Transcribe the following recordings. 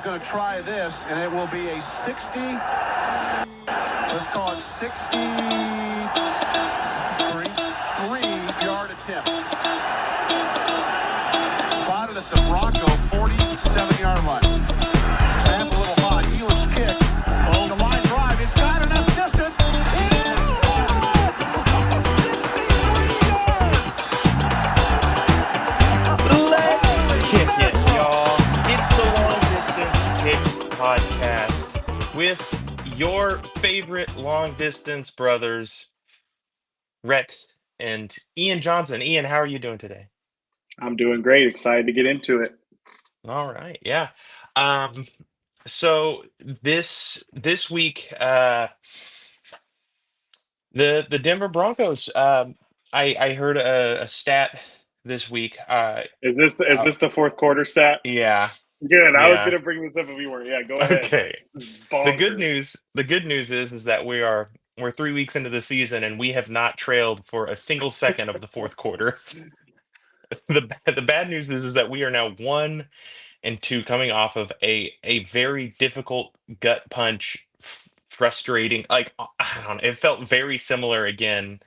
going to try this, and it will be a 60, let's call it 63-yard attempt. Spotted at the Bronco 47-yard line. Snap a little high. Elam's kick. Oh, the line drive. It's got enough distance. Let's kick it, y'all. It's the Long Distance Kicks podcast with your favorite long distance brothers, Rhett and Ian Johnson. Ian, how are you doing today? I'm doing great. Excited to get into it. All right, yeah. So this week, the Denver Broncos. I heard a stat this week. Is this the fourth quarter stat? Yeah. Good. I was Yeah. gonna bring this up if you weren't. Yeah, go ahead. Okay. This is The good bonkers. news is that we're 3 weeks into the season and we have not trailed for a single second of the fourth quarter. The bad news is that we are now 1-2 coming off of a very difficult gut punch, frustrating. Like I don't know, it felt very similar again,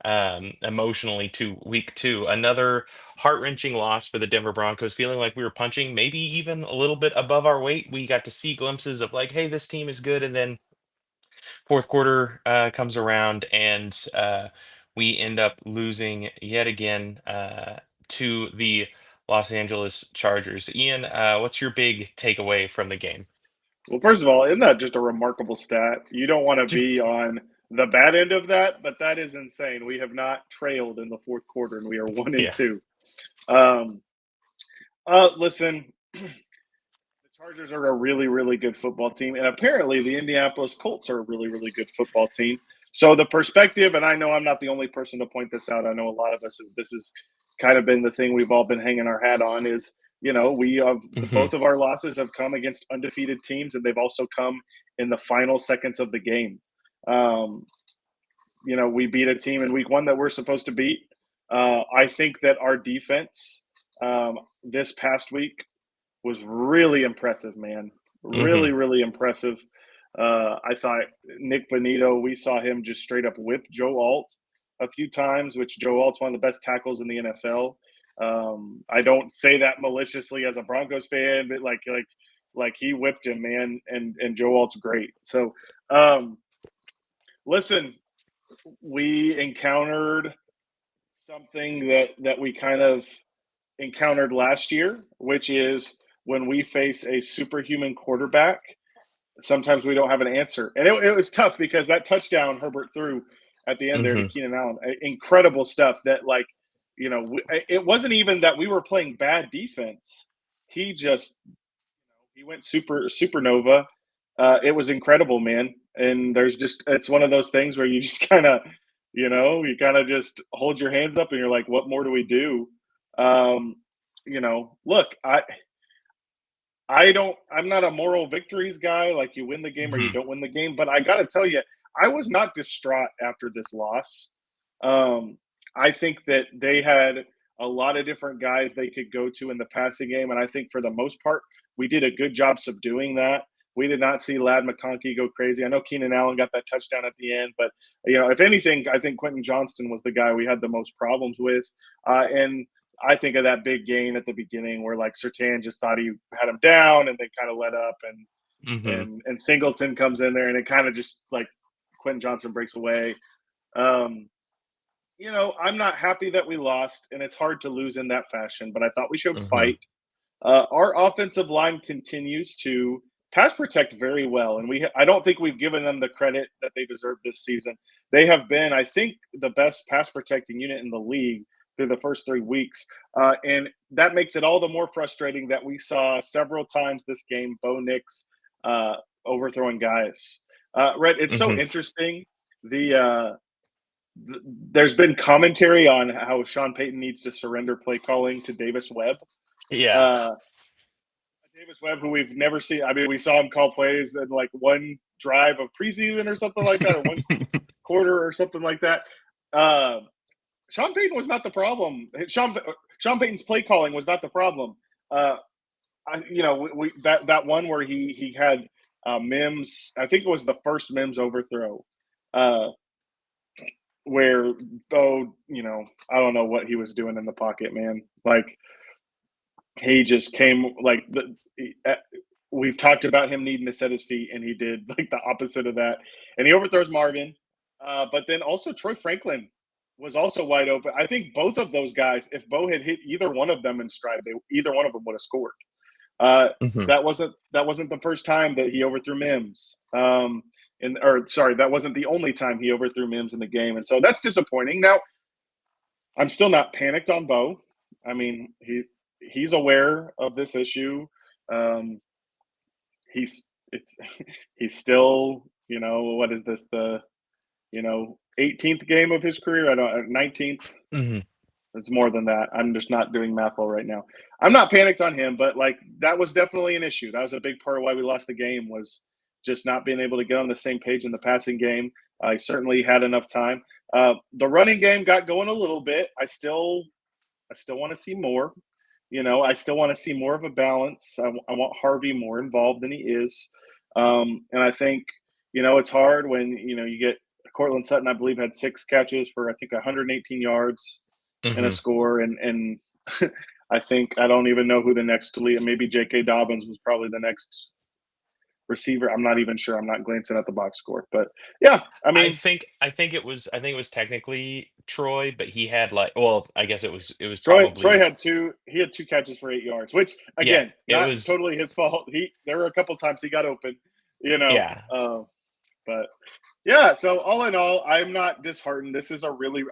emotionally to week 2. Another heart-wrenching loss for the Denver Broncos, feeling like we were punching maybe even a little bit above our weight. We got to see glimpses of like, hey, this team is good, and then fourth quarter comes around and we end up losing yet again to the Los Angeles Chargers. Ian, what's your big takeaway from the game? Well, first of all, isn't that just a remarkable stat? You don't want to be Jeez. on the bad end of that, but that is insane. We have not trailed in the fourth quarter, and we are 1-2. Listen, the Chargers are a really, really good football team, and apparently the Indianapolis Colts are a really, really good football team. So the perspective, and I know I'm not the only person to point this out. I know a lot of us. This has kind of been the thing we've all been hanging our hat on. Is we have both of our losses have come against undefeated teams, and they've also come in the final seconds of the game. We beat a team in week 1 that we're supposed to beat. I think that our defense this past week was really impressive, man. Really, really impressive. I thought Nick Bonito, we saw him just straight up whip Joe Alt a few times, which Joe Alt's one of the best tackles in the NFL. I don't say that maliciously as a Broncos fan, but like he whipped him, man, and Joe Alt's great. So, listen, we encountered something that we kind of encountered last year, which is when we face a superhuman quarterback, sometimes we don't have an answer. And it was tough because that touchdown Herbert threw at the end there to Keenan Allen, incredible stuff that it wasn't even that we were playing bad defense. He just, he went supernova. It was incredible, man. And it's one of those things where you just kind of, you kind of just hold your hands up and you're like, what more do we do? Look, I'm not a moral victories guy. Like you win the game or you don't win the game, but I got to tell you, I was not distraught after this loss. I think that they had a lot of different guys they could go to in the passing game. And I think for the most part, we did a good job subduing that. We did not see Ladd McConkey go crazy. I know Keenan Allen got that touchdown at the end, but if anything, I think Quentin Johnston was the guy we had the most problems with. And I think of that big gain at the beginning where like Surtain just thought he had him down and then kind of let up and Singleton comes in there and it kind of just like Quentin Johnston breaks away. I'm not happy that we lost, and it's hard to lose in that fashion, but I thought we showed fight. Our offensive line continues to pass protect very well, and I don't think we've given them the credit that they deserve this season. They have been, I think, the best pass protecting unit in the league through the first 3 weeks. And that makes it all the more frustrating that we saw several times this game, Bo Nix overthrowing guys. Rhett, it's so interesting. There's been commentary on how Sean Payton needs to surrender play calling to Davis Webb. Yeah. Davis Webb, who we've never seen. I mean, we saw him call plays in like one drive of preseason or something like that, or one quarter or something like that. Sean Payton was not the problem. Sean Payton's play calling was not the problem. that one where he had Mims. I think it was the first Mims overthrow, uh, where I don't know what he was doing in the pocket, man. Like he just came like we've talked about him needing to set his feet, and he did like the opposite of that, and he overthrows Marvin. But then also Troy Franklin was also wide open. I think both of those guys, if Bo had hit either one of them in stride, either one of them would have scored. Uh, Hmm. that wasn't the first time that he overthrew Mims. That wasn't the only time he overthrew Mims in the game, and so that's disappointing. Now, I'm still not panicked on Bo. I mean, he's aware of this issue. Um, he's it's he's still, what is this, the 18th game of his career? I don't 19th. Hmm. It's more than that. I'm just not doing math well right now. I'm not panicked on him, but like that was definitely an issue. That was a big part of why we lost the game, was just not being able to get on the same page in the passing game. I certainly had enough time. The running game got going a little bit. I still want to see more. I still want to see more of a balance. I want Harvey more involved than he is. And I think, it's hard when, you get Cortland Sutton, I believe, had 6 catches for, I think, 118 yards and a Hmm. score. And I think, I don't even know who the next lead, maybe J.K. Dobbins was probably the next receiver. I'm not even sure. I'm not glancing at the box score. But yeah, I I mean, think I think it was technically Troy, but he had like, well, I guess it was Troy probably, had two catches for 8 yards, which yeah, again, it not was, totally his fault. There were a couple times he got open, you know. yeah. Uh, but yeah, so all in all, I'm not disheartened. This is a really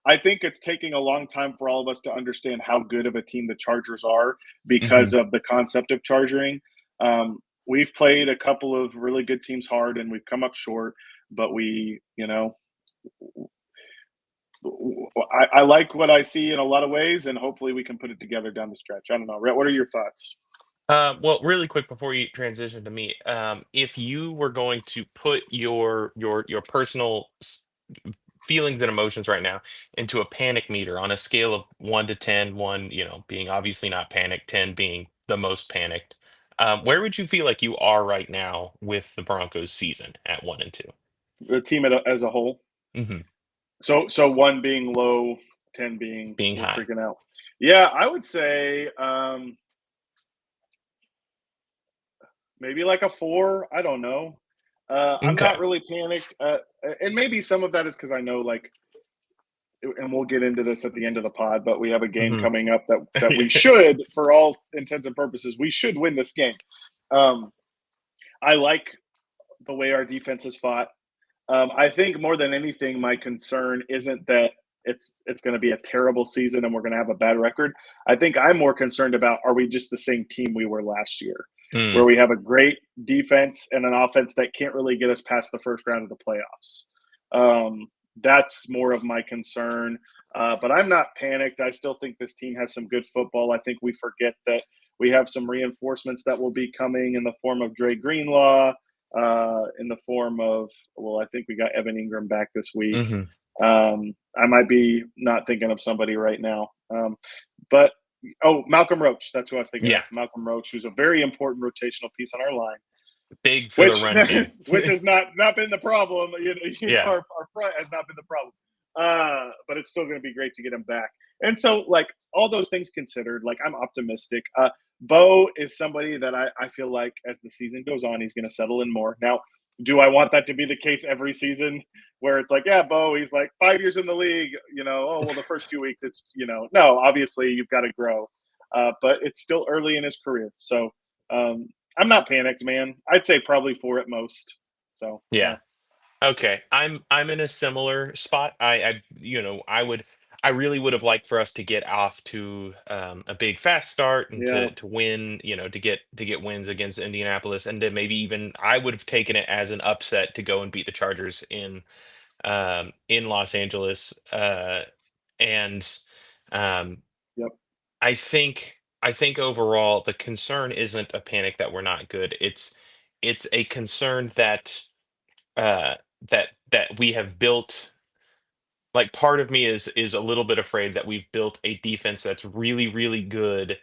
I think it's taking a long time for all of us to understand how good of a team the Chargers are Hmm. because of the concept of charging. We've played a couple of really good teams hard and we've come up short, but I like what I see in a lot of ways, and hopefully we can put it together down the stretch. I don't know, Rhett. What are your thoughts? Well, really quick before you transition to me, if you were going to put your personal feelings and emotions right now into a panic meter on a scale of 1 to 10, one, being obviously not panicked, 10 being the most panicked, where would you feel like you are right now with the Broncos season at 1 and 2? The team as a whole. Hmm. So one being low, 10 being Being we're high. freaking out. Yeah, I would say maybe like a 4. I don't know. I'm Okay. not really panicked, and maybe some of that is because I know, like, and we'll get into this at the end of the pod, but we have a game Hmm. coming up that we should, for all intents and purposes, we should win this game. Um, I like the way our defense has fought. I think more than anything, my concern isn't that it's going to be a terrible season and we're going to have a bad record. I think I'm more concerned about, are we just the same team we were last year, where Mm, we have a great defense and an offense that can't really get us past the first round of the playoffs. That's more of my concern. But I'm not panicked. I still think this team has some good football. I think we forget that we have some reinforcements that will be coming in the form of Dre Greenlaw, in the form of, well, I think we got Evan Ingram back this week. hmm. I might be not thinking of somebody right now. But Malcolm Roach. That's who I was thinking of. Yeah, Malcolm Roach, who's a very important rotational piece on our line, big for the which run game. which has not been the problem. Yeah. Our front has not been the problem. But it's still going to be great to get him back. And so, like, all those things considered, like, I'm optimistic. Bo is somebody that I feel like as the season goes on, he's going to settle in more. Now, do I want that to be the case every season where it's like, yeah, Bo, he's like 5 years in the league, oh, well, the first few weeks, no, obviously you've got to grow. But it's still early in his career. So um, I'm not panicked, man. I'd say probably 4 at most. So, yeah. Yeah. Okay. I'm in a similar spot. I really would have liked for us to get off to a big fast start and Yeah. to win, to get wins against Indianapolis, and then maybe even I would have taken it as an upset to go and beat the Chargers in Los Angeles. And um Yep. I think overall the concern isn't a panic that we're not good. It's a concern that uh that we have built, like, part of me is a little bit afraid that we've built a defense that's really, really good,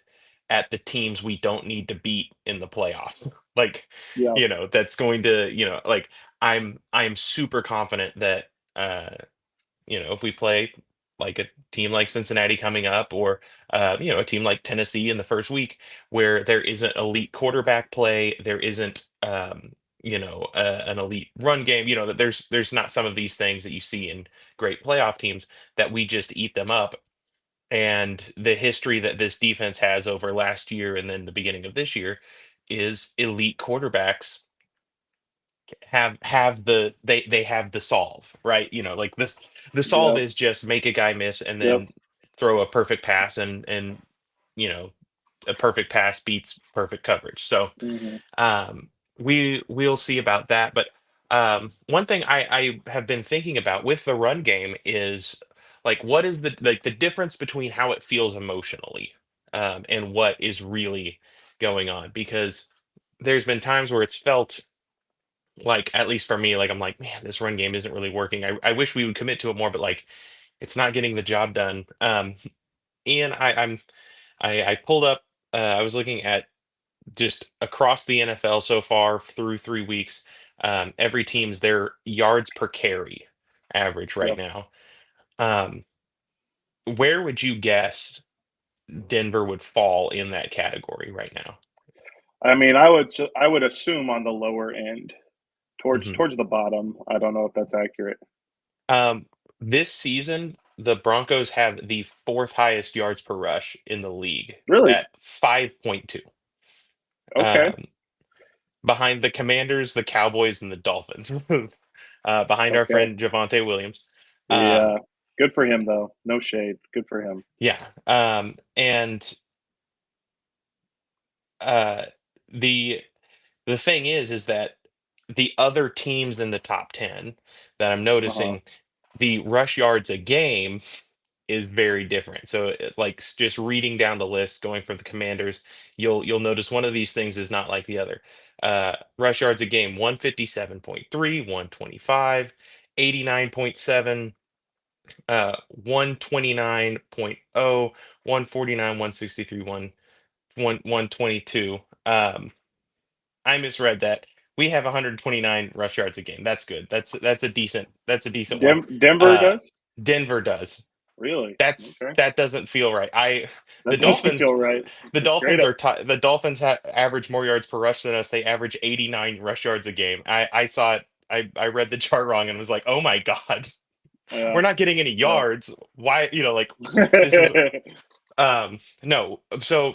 at the teams we don't need to beat in the playoffs. Like, Yeah. that's going to, like I'm super confident that if we play like a team like Cincinnati coming up, or a team like Tennessee in the first week, where there isn't elite quarterback play, there isn't an elite run game, that there's not some of these things that you see in great playoff teams, that we just eat them up. And the history that this defense has over last year and then the beginning of this year is elite quarterbacks they have the solve, right? Like this, the solve Yeah. is just make a guy miss and Yep. then throw a perfect pass, and you know a perfect pass beats perfect coverage. So Hmm. we'll see about that. But one thing I have been thinking about with the run game is, like, what is the difference between how it feels emotionally, and what is really going on? Because there's been times where it's felt like, at least for me, like, I'm like, man, this run game isn't really working. I wish we would commit to it more, but like, it's not getting the job done. Ian, I pulled up. I was looking at just across the NFL so far through 3 weeks. Every team's their yards per carry average right Yep. now. Um, where would you guess Denver would fall in that category right now? I mean, I would assume on the lower end, Mhm. towards the bottom. I don't know if that's accurate. Um, this season, the Broncos have the fourth highest yards per rush in the league Really? at 5.2. Okay. Um, behind the Commanders, the Cowboys, and the Dolphins. Behind our Okay. friend Javante Williams. Um, Yeah. Good for him, though. No shade. Good for him. yeah. And uh, the the thing is that the other teams in the top 10 that I'm Uh huh. noticing, the rush yards a game is very different. So, like, just reading down the list, going for the Commanders, you'll notice one of these things is not like the other. Rush yards a game: 157.3, 125, 89.7, 129.0, 149, 163, 122. I misread that. We have 129 rush yards a game. That's good. That's a decent one. Denver Uh, does? Denver does. Really? That's Okay. that doesn't feel right. The That doesn't feel Dolphins right. the That's great. Dolphins average more yards per rush than us. They average 89 rush yards a game. I saw it. I read the chart wrong and was like, oh my God, Yeah. we're not getting any Yeah. yards. Why, like, this is no. So,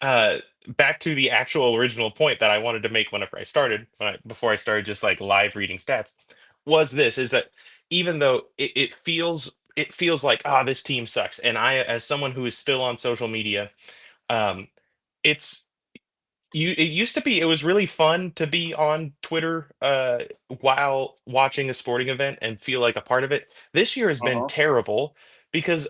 uh back to the actual original point that I wanted to make whenever I started, before I started just like live reading stats, was this is that even though it feels like, this team sucks, and I, as someone who is still on social media, um it's it used to be, it was really fun to be on Twitter while watching a sporting event and feel like a part of it. This year has been Uh-huh. terrible, because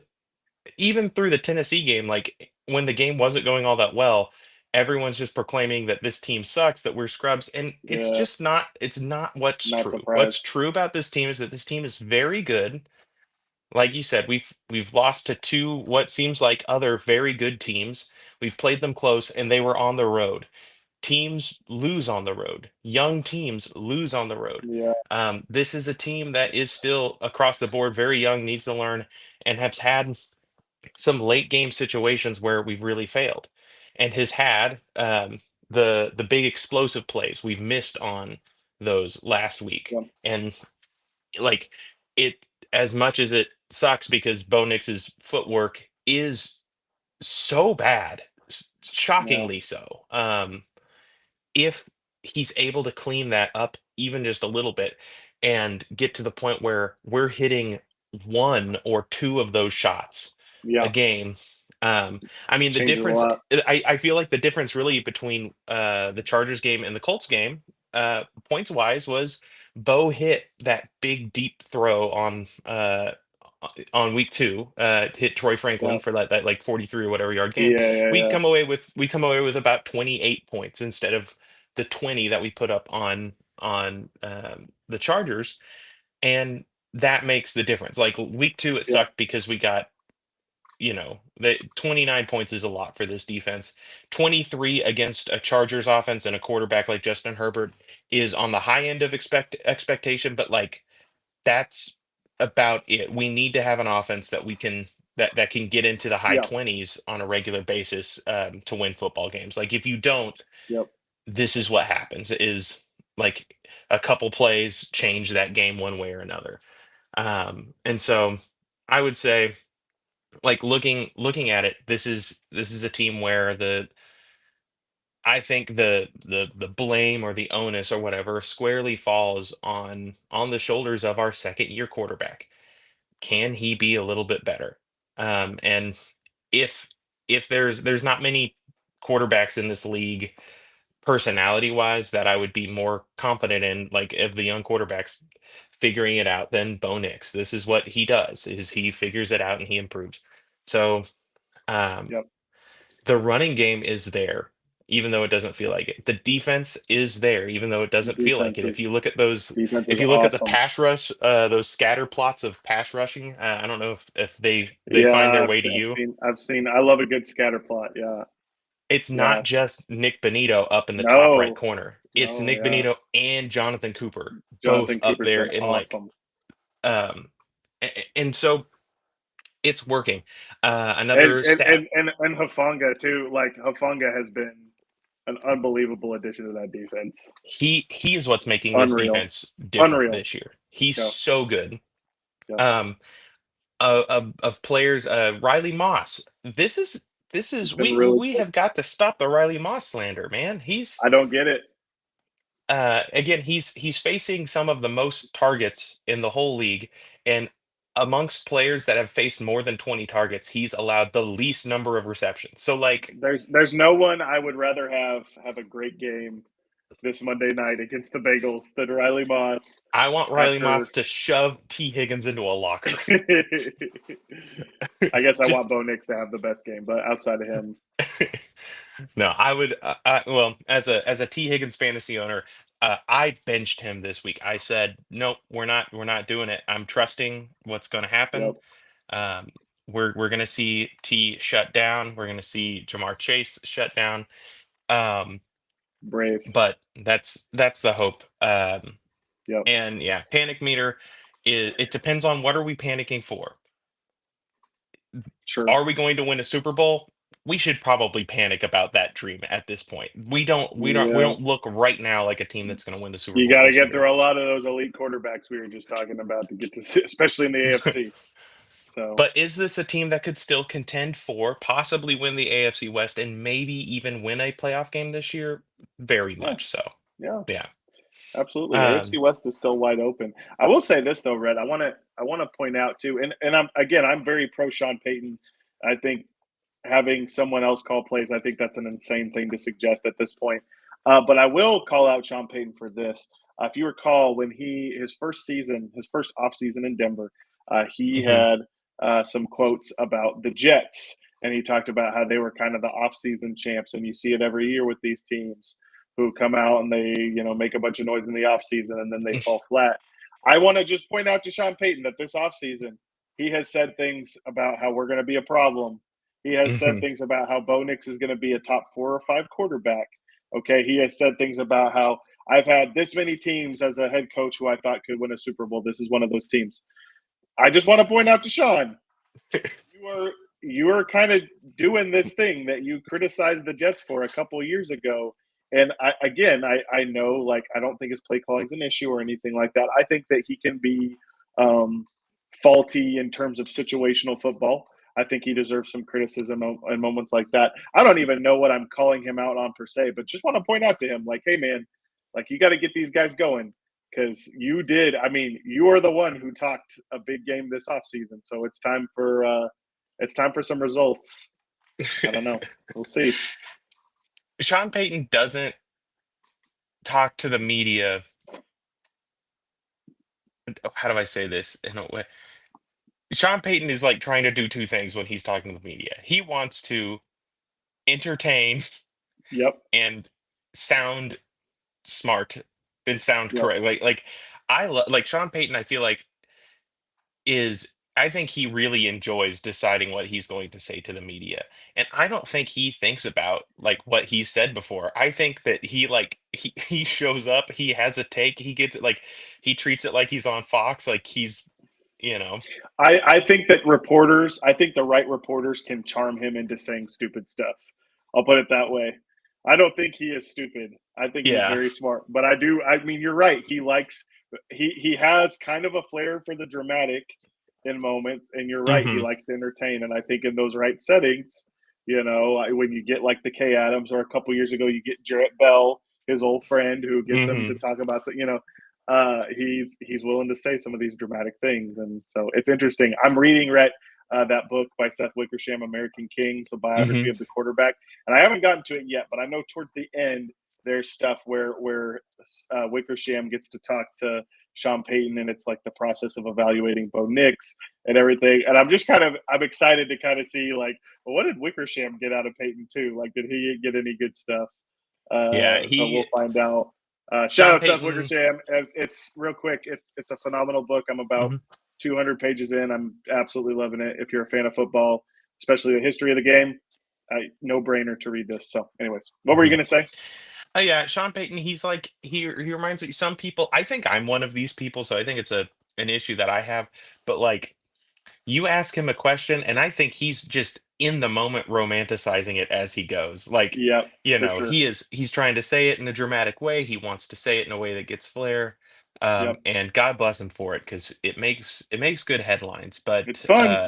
even through the Tennessee game, like, when the game wasn't going all that well, everyone's just proclaiming that this team sucks, that we're scrubs, and Yeah. it's not what's Not true. What's surprised. true about this team is that this team is very good. Like you said, we've lost to two what seems like other very good teams. We've played them close, and they were on the road. Teams lose on the road. Young teams lose on the road. Yeah. This is a team that is still across the board very young, needs to learn, and has had some late game situations where we've really failed, and has had the big explosive plays. We've missed on those last week, Yeah. and, like, it, as much as it sucks because Bo Nix's footwork is so bad, Yeah. shockingly so. If he's able to clean that up even just a little bit and get to the point where we're hitting one or two of those shots a Yeah. game, I mean, the Changes a difference, lot. I feel like the difference really between the Chargers game and the Colts game, points wise, was Bo hit that big deep throw on week two, to hit Troy Yeah. Franklin for that like 43 or whatever yard game. Yeah, yeah, We yeah. come away with we come away with about 28 points instead of the 20 that we put up on the Chargers, and that makes the difference. Like, week two, it Yeah. sucked because we got that 29 points is a lot for this defense. 23 against a Chargers offense and a quarterback like Justin Herbert is on the high end of expectation, but like that's about it. We need to have an offense that we can that can get into the high Yeah. 20s on a regular basis to win football games. Like if you don't, Yep. this is what happens is like a couple plays change that game one way or another. And so I would say like looking at it, this is a team where I think the blame or the onus or whatever squarely falls on the shoulders of our second year quarterback. Can he be a little bit better? And if if there's not many quarterbacks in this league personality wise that I would be more confident in, like of the young quarterbacks figuring it out than Bo Nix. This is what he does is he figures it out and he improves. So um Yep. the running game is there, even though it doesn't feel like it. The defense is there, even though it doesn't feel like Defense it. If is you look at those, defense if is you look at the awesome. pass rush, those scatter plots of pass rushing, I don't know if they Yeah, find their I've way to seen, I've you. seen, I've seen. I love a good scatter plot. Yeah, It's yeah. not just Nick Benito up in the top right No, corner. It's no, Nick yeah. Benito and Jonathan Cooper both Jonathan up Cooper's there been in like awesome. um and so it's working. And Another and stat. and and Hafanga too. Like Hafanga has been an unbelievable addition to that defense. He is what's making this Unreal, defense different unreal. this year. He's Yeah, so good. yeah. Um of players, Riley Moss. This is He's been we really we good. have got to stop the Riley Moss slander, man. He's I don't get it. again, he's facing some of the most targets in the whole league, and amongst players that have faced more than 20 targets, he's allowed the least number of receptions. So like There's no one I would rather have a great game this Monday night against the Bengals than Riley Moss. I want Riley Moss After, to shove T. Higgins into a locker. I guess I Just want Bo Nix to have the best game, but outside of him, no, I would. Well, as a T Higgins fantasy owner, I benched him this week. I said, nope, we're not doing it. I'm trusting what's going to happen. yep, Um, we're going to see T shut down. We're going to see Jamar Chase shut down. Um, brave. but that's the hope. Yep, And yeah, panic meter is. It depends on what are we panicking for. sure. Are we going to win a Super Bowl? We should probably panic about that dream at this point. We Yeah, don't look right now like a team that's going to win the Super you Bowl got to this get year. through a lot of those elite quarterbacks we were just talking about to get to, see, especially in the AFC. So But is this a team that could still contend for, possibly win the AFC West and maybe even win a playoff game this year? Very yeah, much so. yeah. Yeah. Absolutely. AFC Um, West is still wide open. I will say this though, Red. I want to point out too, and I'm very pro Sean Payton. I think having someone else call plays, I think that's an insane thing to suggest at this point. But I will call out Sean Payton for this. If you recall, when his first season, his first off season in Denver, he mhm. had some quotes about the Jets, and he talked about how they were kind of the off season champs, and you see it every year with these teams who come out and they make a bunch of noise in the off season and then they fall flat. I want to just point out to Sean Payton that this off season he has said things about how we're going to be a problem. He has said Mhm. things about how Bo Nix is going to be a top 4 or 5 quarterback. Okay, he has said things about how I've had this many teams as a head coach who I thought could win a Super Bowl. This is one of those teams. I just want to point out to Sean, you are kind of doing this thing that you criticized the Jets for a couple years ago. And I know, like, I don't think his play calling is an issue or anything like that. I think that he can be um, faulty in terms of situational football. I think he deserves some criticism in moments like that. I don't even know what I'm calling him out on per se, but just want to point out to him, like, hey, man, like, you got to get these guys going because you did. I mean, you are the one who talked a big game this offseason. So it's time for some results. I don't know. We'll see. Sean Payton doesn't talk to the media. How do I say this in a way? Sean Payton is like trying to do two things when he's talking to the media. He wants to entertain Yep. and sound smart and sound Yep. correct. Like I like Sean Payton. I feel like is think he really enjoys deciding what he's going to say to the media. And I don't think he thinks about like what he said before. I think that he shows up, he has a take, he gets it like he treats it like he's on Fox, like he's you know. I think that reporters, I think the right reporters can charm him into saying stupid stuff. I'll put it that way. I don't think he is stupid. I think he's Yeah. very smart. But I do. I mean, you're right. He has kind of a flair for the dramatic in moments, and you're right. He Hmm. likes to entertain, and I think in those right settings, when you get like the Kay Adams, or a couple years ago, you get Jarrett Bell, his old friend, who gets him to Hmm. talk about, he's willing to say some of these dramatic things, and so it's interesting. I'm reading Rhett that book by Seth Wickersham, American Kings, a biography Hmm. of the quarterback, and I haven't gotten to it yet, but I know towards the end there's stuff where Wickersham gets to talk to Sean Payton, and it's like the process of evaluating Bo Nix and everything. And I'm excited to kind of see like, well, what did Wickersham get out of Payton too? Like, did he get any good stuff? Yeah, So we'll he find out. Shout Sean out Seth Payton. Wickersham. It's real quick. It's a phenomenal book. I'm about Mhm. 200 pages in. I'm absolutely loving it. If you're a fan of football, especially the history of the game, no brainer to read this. So, anyways, what were you Mhm. gonna say? Oh yeah, Sean Payton, he's like he reminds me some people, I think I'm one of these people, so I think it's a an issue that I have, but like you ask him a question and I think he's just in the moment romanticizing it as he goes. Like, Yep, for sure. he's trying to say it in a dramatic way. He wants to say it in a way that gets flair. Yep, And God bless him for it because it makes good headlines. it's But fun.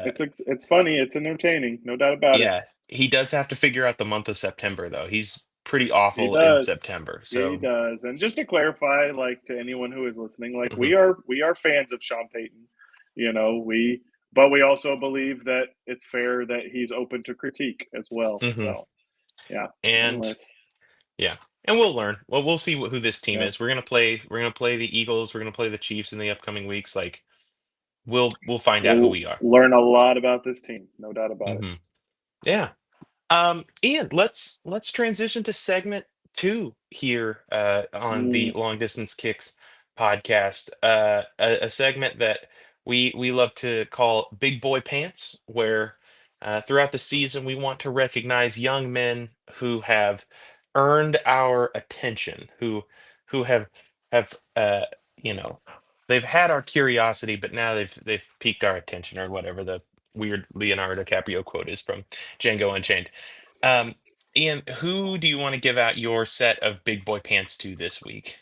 It's funny. It's entertaining. No doubt about it. yeah, he does have to figure out the month of September though. He's pretty He awful in does. September. He So does. And just to clarify, like to anyone who is listening, like mhm, we are fans of Sean Payton. But we also believe that it's fair that he's open to critique as well. mhm. So yeah. And Anyways, yeah, and we'll learn. Well, we'll see who this team yeah, is. We're gonna play the Eagles. We're gonna play the Chiefs in the upcoming weeks. Like we'll find out who we'll we are. learn a lot about this team. No doubt about it. Hmm. Yeah. Ian, let's transition to segment two here on the Mm, Long Distance Kicks podcast. A segment that we love to call Big Boy Pants, where throughout the season we want to recognize young men who have earned our attention, who have you know they've had our curiosity, but now they've piqued our attention or whatever the weird Leonardo DiCaprio quote is from Django Unchained. Um, Ian, who do you want to give out your set of big boy pants to this week?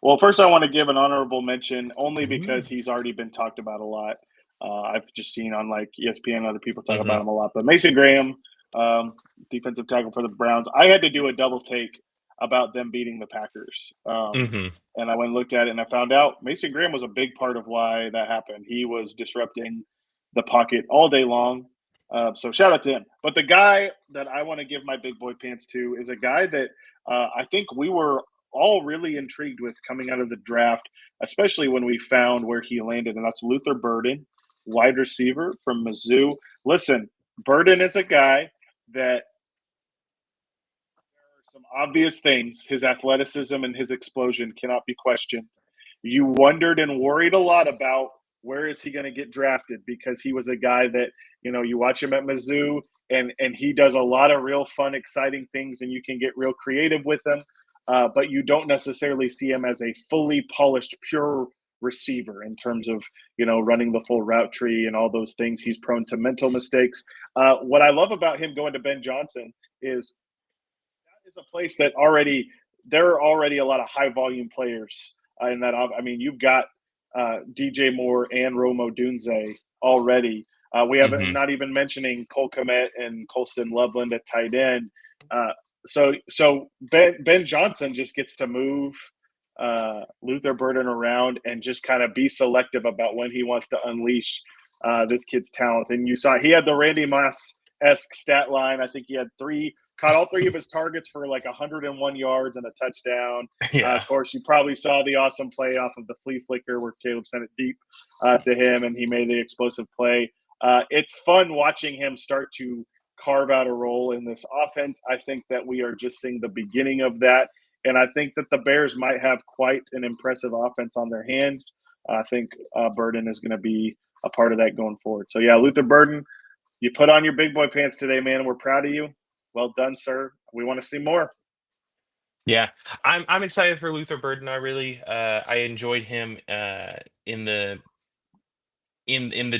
Well, first, I want to give an honorable mention only Ooh. because he's already been talked about a lot. I've just seen on like ESPN, other people talk Hmm. about him a lot. But Mason Graham, um, defensive tackle for the Browns, I had to do a double take about them beating the Packers. Hmm. And I went and looked at it, and I found out Mason Graham was a big part of why that happened. He was disrupting the pocket all day long. So shout out to him. But the guy that I want to give my big boy pants to is a guy that I think we were all really intrigued with coming out of the draft, especially when we found where he landed, and that's Luther Burden, wide receiver from Mizzou. Listen, Burden is a guy that there are some obvious things. His athleticism and his explosion cannot be questioned. You wondered and worried a lot about where is he going to get drafted because he was a guy that you watch him at Mizzou and he does a lot of real fun, exciting things, and you can get real creative with him. But you don't necessarily see him as a fully polished, pure receiver in terms of running the full route tree and all those things. He's prone to mental mistakes. What I love about him going to Ben Johnson is that is a place that already there are already a lot of high volume players in that. I mean, you've got DJ Moore and Rome Dunze already. We haven't Hmm. not even mentioning Cole Komet and Colston Loveland at tight end. Uh, so Ben Johnson just gets to move Luther Burden around and just kind of be selective about when he wants to unleash this kid's talent. And you saw he had the Randy Moss esque stat line. I think he had caught all three of his targets for like 101 yards and a touchdown. Yeah. Of course, you probably saw the awesome play off of the flea flicker where Caleb sent it deep to him and he made the explosive play. It's fun watching him start to carve out a role in this offense. I think that we are just seeing the beginning of that. And I think that the Bears might have quite an impressive offense on their hands. I think Burden is going to be a part of that going forward. So yeah, Luther Burden, you put on your big boy pants today, man. We're proud of you. Well done, sir. We want to see more. Yeah, I'm excited for Luther Burden. I enjoyed him in the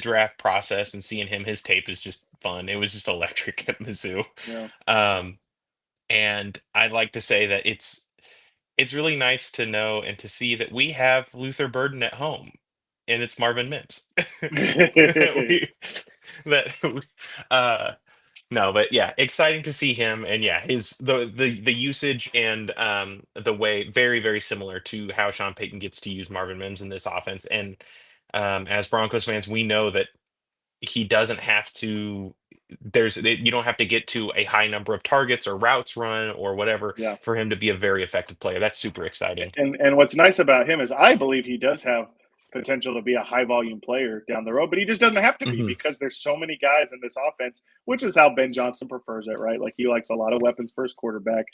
draft process, and seeing him, his tape is just fun. It was just electric at Mizzou. Yeah. Um, and I'd like to say that it's really nice to know and to see that we have Luther Burden at home, and it's Marvin Mims. that we that we- uh no, but yeah, exciting to see him. And yeah, his the usage and the way, very very similar to how Sean Payton gets to use Marvin Mims in this offense. And as Broncos fans, we know that he doesn't have to you don't have to get to a high number of targets or routes run or whatever Yeah. for him to be a very effective player. That's super exciting. And what's nice about him is I believe he does have potential to be a high volume player down the road, but he just doesn't have to be Mhm. because there's so many guys in this offense, which is how Ben Johnson prefers it, right? Like he likes a lot of weapons first quarterback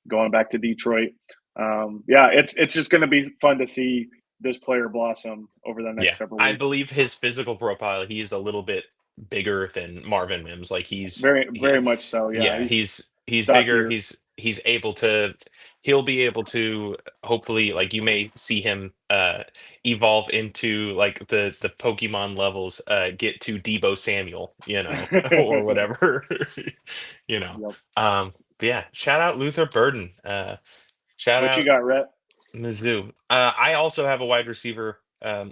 going back to Detroit. Yeah, it's just going to be fun to see this player blossom over the Yeah, next several I weeks. believe his physical profile, he's a little bit bigger than Marvin Mims. Like Very, very much so. Yeah, yeah, he's he's bigger. stockier. He's able to he'll be able to, hopefully, like, you may see him evolve into like the Pokemon levels, get to Debo Samuel, or whatever. you know. Yep. But yeah, shout out Luther Burden. Shout What you out got, Rhett? Mizzou. I also have a wide receiver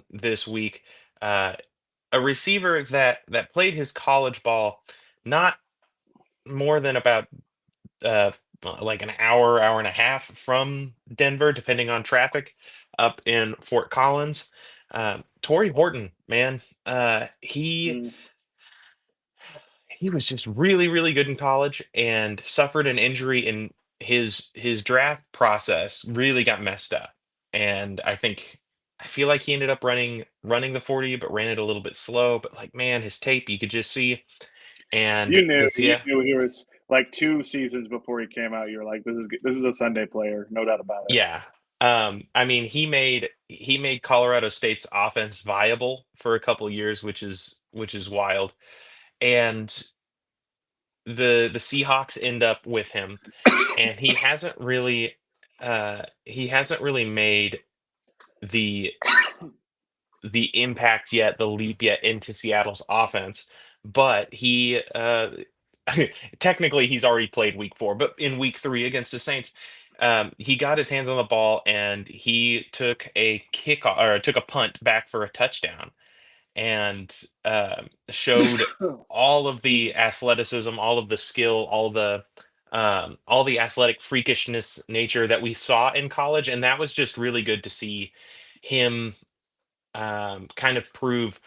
this week. Uh, a receiver that played his college ball not more than about uh, like an hour and a half from Denver, depending on traffic, up in Fort Collins. Torrey Horton, man, Mm. he was just really really good in college, and suffered an injury in his draft process, really got messed up. And I feel like he ended up running the 40, but ran it a little bit slow. But like, man, his tape, you could just see. And You knew he was like 2 seasons before he came out. You're like, this is a Sunday player, no doubt about it. Yeah. I mean, he made Colorado State's offense viable for a couple years, which is wild. And the Seahawks end up with him, and he hasn't really made the the impact yet, the leap yet into Seattle's offense. But technically he's already played week 4, but in week 3 against the Saints, he got his hands on the ball, and he took a punt back for a touchdown, and showed all of the athleticism, all of the skill, all the athletic freakishness nature that we saw in college. And that was just really good to see him kind of prove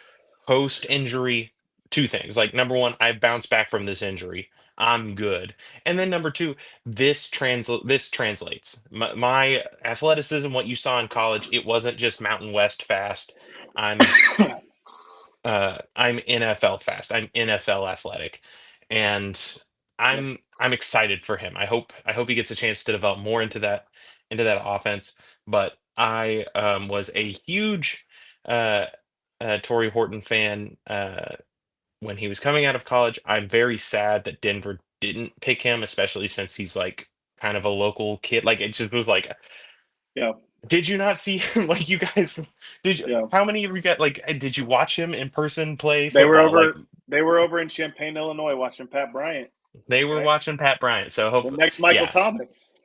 post injury two things. Like, number one, I bounced back from this injury. I'm good. And then number two, this translates. My athleticism, what you saw in college, it wasn't just Mountain West fast. I'm I'm NFL fast. I'm NFL athletic, and Yep. I'm excited for him. I hope he gets a chance to develop more into that offense. But I was a huge uh, Torrey Horton fan when he was coming out of college. I'm very sad that Denver didn't pick him, especially since he's like kind of a local kid. Like, it just was like, Yeah. did you not see him? Like, you guys, did you? Yeah. How many of you got, like? Did you watch him in person play They were football? Like, over they were over in Champaign, Illinois watching Pat Bryant, they were right? watching Pat Bryant. So The hopefully, next Michael yeah, Thomas.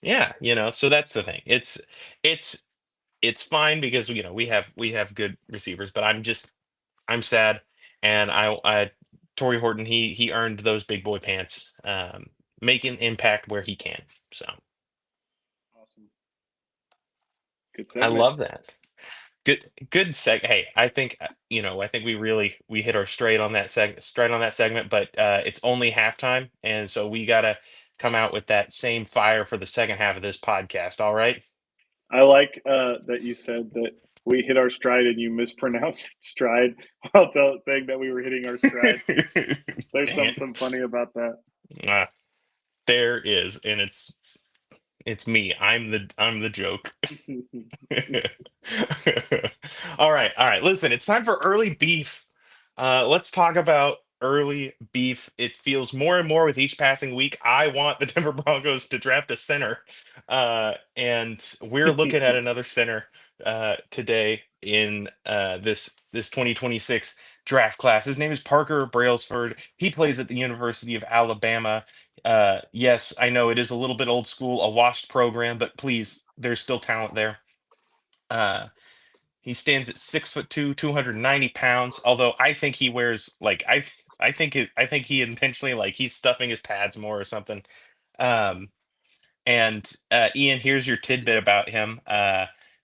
yeah. So that's the thing. It's it's fine because we have good receivers, but I'm sad. And Torrey Horton, he earned those big boy pants, making impact where he can. So Awesome. Good I segment. love that. Good seg. Hey, I think we hit our straight on that segment, but it's only halftime, and so we gotta come out with that same fire for the second half of this podcast. All right. I like that you said that we hit our stride and you mispronounced stride while saying that we were hitting our stride. There's Dang it. something funny about that. Uh, there is, and it's me. I'm the joke. All right. Listen, it's time for early beef. Let's talk about early beef. It feels more and more with each passing week. I want the Denver Broncos to draft a center, and we're looking at another center today in this 2026 draft class. His name is Parker Brailsford. He plays at the University of Alabama. Yes, I know it is a little bit old school, a washed program, but please, there's still talent there. Uh, he stands at 6'2", 290 pounds. Although I think he wears like I think he intentionally like he's stuffing his pads more or something. Um, and Ian, here's your tidbit about him.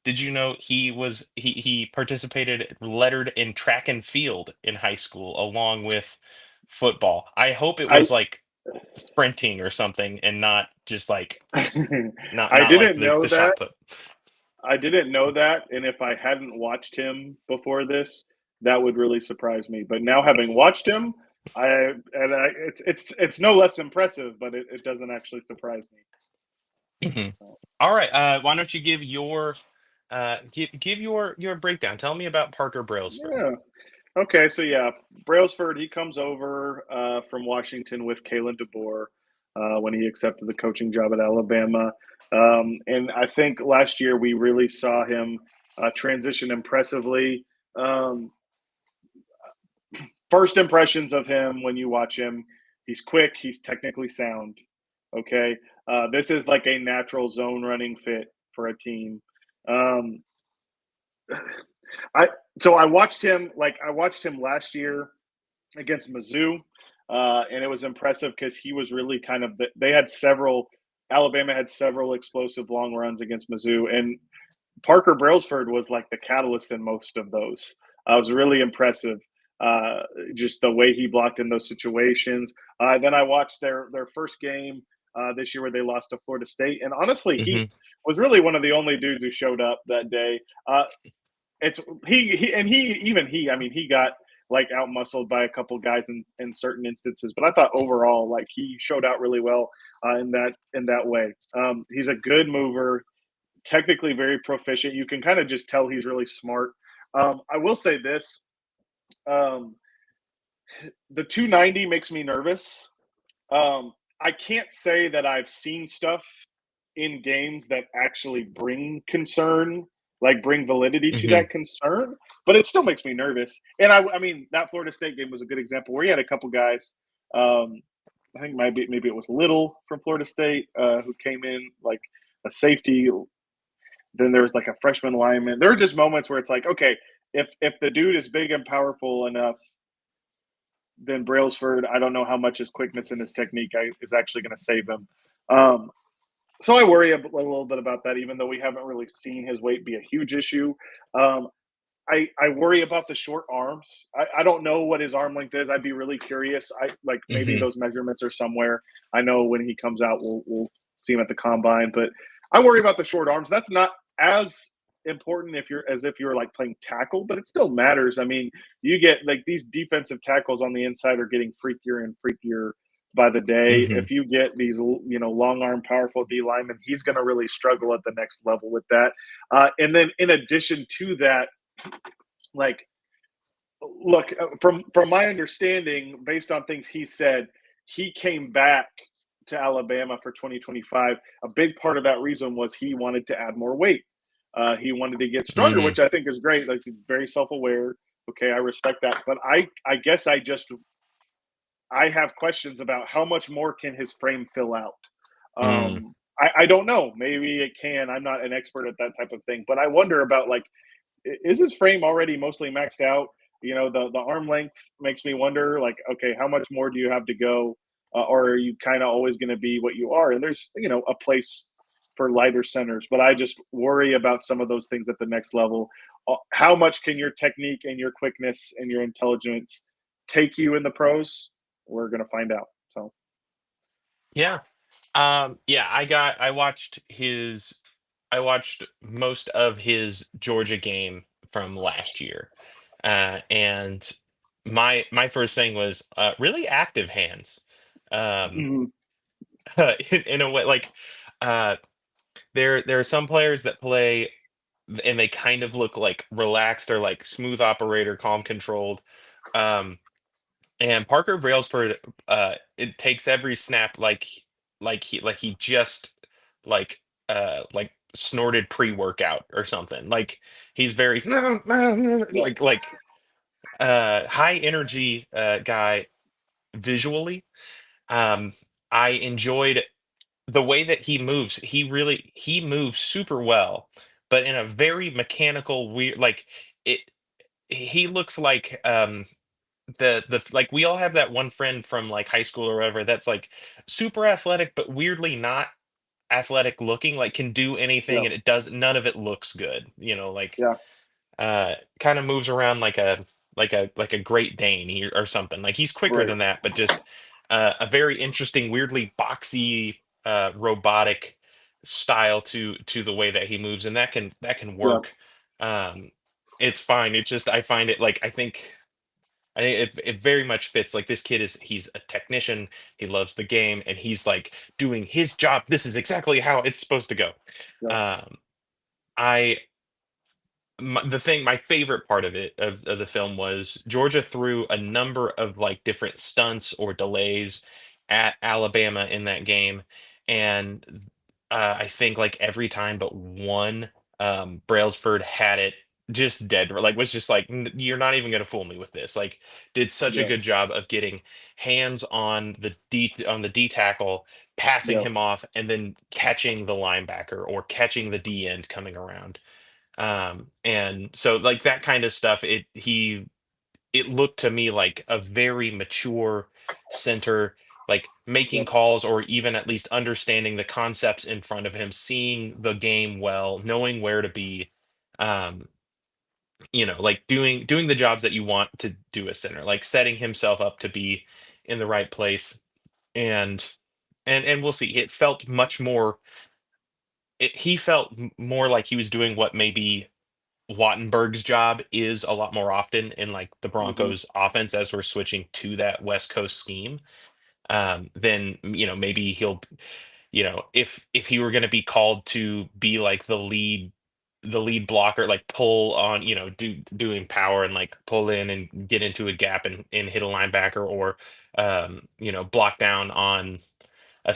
Did you know he participated lettered in track and field in high school along with football? I hope it I was like sprinting or something and not just like I not like didn't know the that. shot put. I didn't know that, and if I hadn't watched him before this, that would really surprise me. But now having watched him, it's no less impressive, but it doesn't actually surprise me. Mhm. So, All right. Why don't you give give your breakdown? Tell me about Parker Brailsford. yeah. Okay, so yeah, Brailsford, he comes over from Washington with Kalen DeBoer when he accepted the coaching job at Alabama. And I think last year we really saw him transition impressively. Um, First impressions of him when you watch him, he's quick, he's technically sound. Okay, this is like a natural zone running fit for a team. Um, I so I watched him last year against Mizzou, and it was impressive because he was really kind of they had several. Alabama had several explosive long runs against Mizzou, and Parker Brailsford was like the catalyst in most of those. It was really impressive, uh, just the way he blocked in those situations. Then I watched their first game this year where they lost to Florida State, and honestly, he Hmm. was really one of the only dudes who showed up that day. It's he and he even he I mean he got like out muscled by a couple guys in certain instances, but I thought overall like he showed out really well in that way. He's a good mover, technically very proficient. You can kind of just tell he's really smart. I will say this: um, the 290 makes me nervous. I can't say that I've seen stuff in games that actually bring concern, like bring validity to Hmm. that concern, but it still makes me nervous. And I mean, that Florida State game was a good example where he had a couple guys. Um, I think maybe it was Little from Florida State who came in like a safety. Then there was like a freshman lineman. There are just moments where it's like, okay, if the dude is big and powerful enough, then Brailsford, I don't know how much his quickness and his technique is actually going to save him. Um, so I worry a little bit about that, even though we haven't really seen his weight be a huge issue. Um, I worry about the short arms. I don't know what his arm length is. I'd be really curious. I like maybe Hmm. those measurements are somewhere. I know when he comes out, we'll see him at the combine. But I worry about the short arms. That's not as important if you're like playing tackle, but it still matters. I mean, you get like these defensive tackles on the inside are getting freakier and freakier by the day. Hmm. If you get these, long arm, powerful D linemen, he's going to really struggle at the next level with that. And then in addition to that, like look from my understanding based on things he said, he came back to Alabama for 2025. A big part of that reason was he wanted to add more weight. He wanted to get stronger, Hmm. which I think is great. Like he's very self-aware. Okay, I respect that, but I guess I have questions about how much more can his frame fill out. Mm. I don't know. Maybe it can. I'm not an expert at that type of thing, but I wonder about like is his frame already mostly maxed out? The arm length makes me wonder, like, okay, how much more do you have to go, or are you kind of always going to be what you are? And there's a place for lighter centers, but I just worry about some of those things at the next level. How much can your technique and your quickness and your intelligence take you in the pros? We're going to find out. So, Yeah. Yeah, I watched most of his Georgia game from last year. And my first thing was really active hands. Um mhm. in a way like uh there are some players that play and they kind of look like relaxed or like smooth operator, calm controlled. And Parker Brailsford, it takes every snap like he just like snorted pre-workout or something. Like he's very Yeah. high energy guy visually. Um, I enjoyed the way that he moves. He moves super well, but in a very mechanical, weird it. He looks like the like we all have that one friend from like high school or whatever that's like super athletic but weirdly not athletic looking, like can do anything Yeah. and it does none of it looks good, like Yeah. kind of moves around like a Great Dane or something. Like he's quicker Right. than that, but just a very interesting, weirdly boxy, robotic style to the way that he moves, and that can Yeah. work. Um, it's fine. It's just I find it like I think it very much fits. Like this kid he's a technician. He loves the game, and he's like doing his job. This is exactly how it's supposed to go. Yeah. Um, I my favorite part of of the film was Georgia threw a number of like different stunts or delays at Alabama in that game, and I think like every time but one, Brailsford had it just dead, like was just like, You're not even gonna fool me with this." Like did such a Yeah. good job of getting hands on the D tackle, passing Yeah. him off, and then catching the linebacker or catching the D end coming around. And so like that kind of stuff, it looked to me like a very mature center, like Yeah. making calls or even at least understanding the concepts in front of him, seeing the game well, knowing where to be, um like doing the jobs that you want to do a center, like setting himself up to be in the right place. And and we'll see, it felt much more he felt more like he was doing what maybe Wattenberg's job is a lot more often in like the Hmm. Broncos offense as we're switching to that West Coast scheme. Then maybe he'll, if he were going to be called to be like the lead blocker, like pull on, doing power and like pull in and get into a gap and hit a linebacker, or block down on a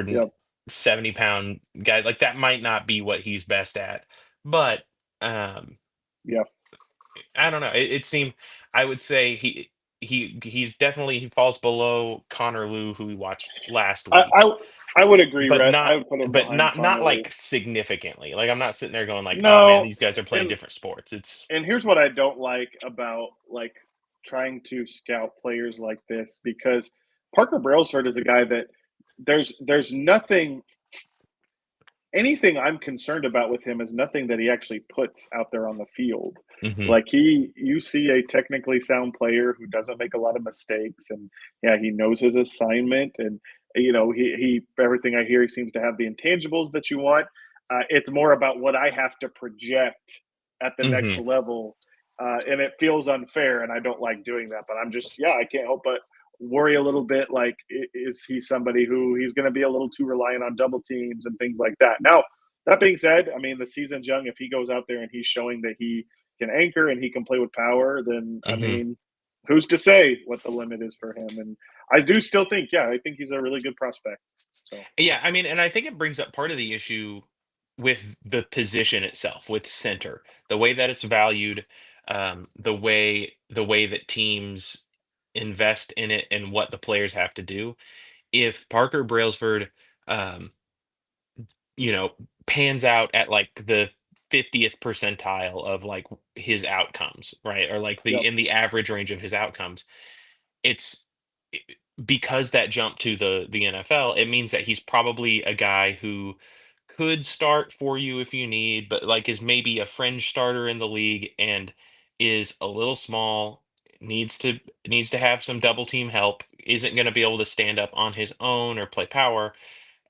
Yeah. 370-pound guy, like that might not be what he's best at. But um Yeah. I don't know. It seemed, I would say he falls below Connor Liu, who we watched last I, week, I I would agree, but Rhett. not I would put him but behind not Connor Lee. like significantly. Like I'm not sitting there going like, oh man, No, these guys are playing and different sports. It's here's what I don't like about like trying to scout players like this, because Parker Brailsford is a guy that there's nothing, anything I'm concerned about with him is nothing that he actually puts out there on the field. hmm Like you see a technically sound player who doesn't make a lot of mistakes, and yeah, he knows his assignment, and he everything I hear, he seems to have the intangibles that you want. It's more about what I have to project at the next hmm level, and it feels unfair, and I don't like doing that. But I'm just, yeah, I can't help but worry a little bit, like, is he somebody who he's going to be a little too reliant on double teams and things like that. Now, that being said, I mean, the season's young. If he goes out there and he's showing that he can anchor and he can play with power, then I hmm mean, who's to say what the limit is for him? And I do still think, yeah, I think he's a really good prospect. So Yeah, I mean, and I think it brings up part of the issue with the position itself, with center, the way that it's valued, the way that teams invest in it and what the players have to do. If Parker Brailsford, um, you know, pans out at like the 50th percentile of like his outcomes, right? Or like yeah, in the average range of his outcomes, it's i- because that jump to the NFL, it means that he's probably a guy who could start for you if you need, but like is maybe a fringe starter in the league and is a little small, needs to have some double team help, isn't going to be able to stand up on his own or play power,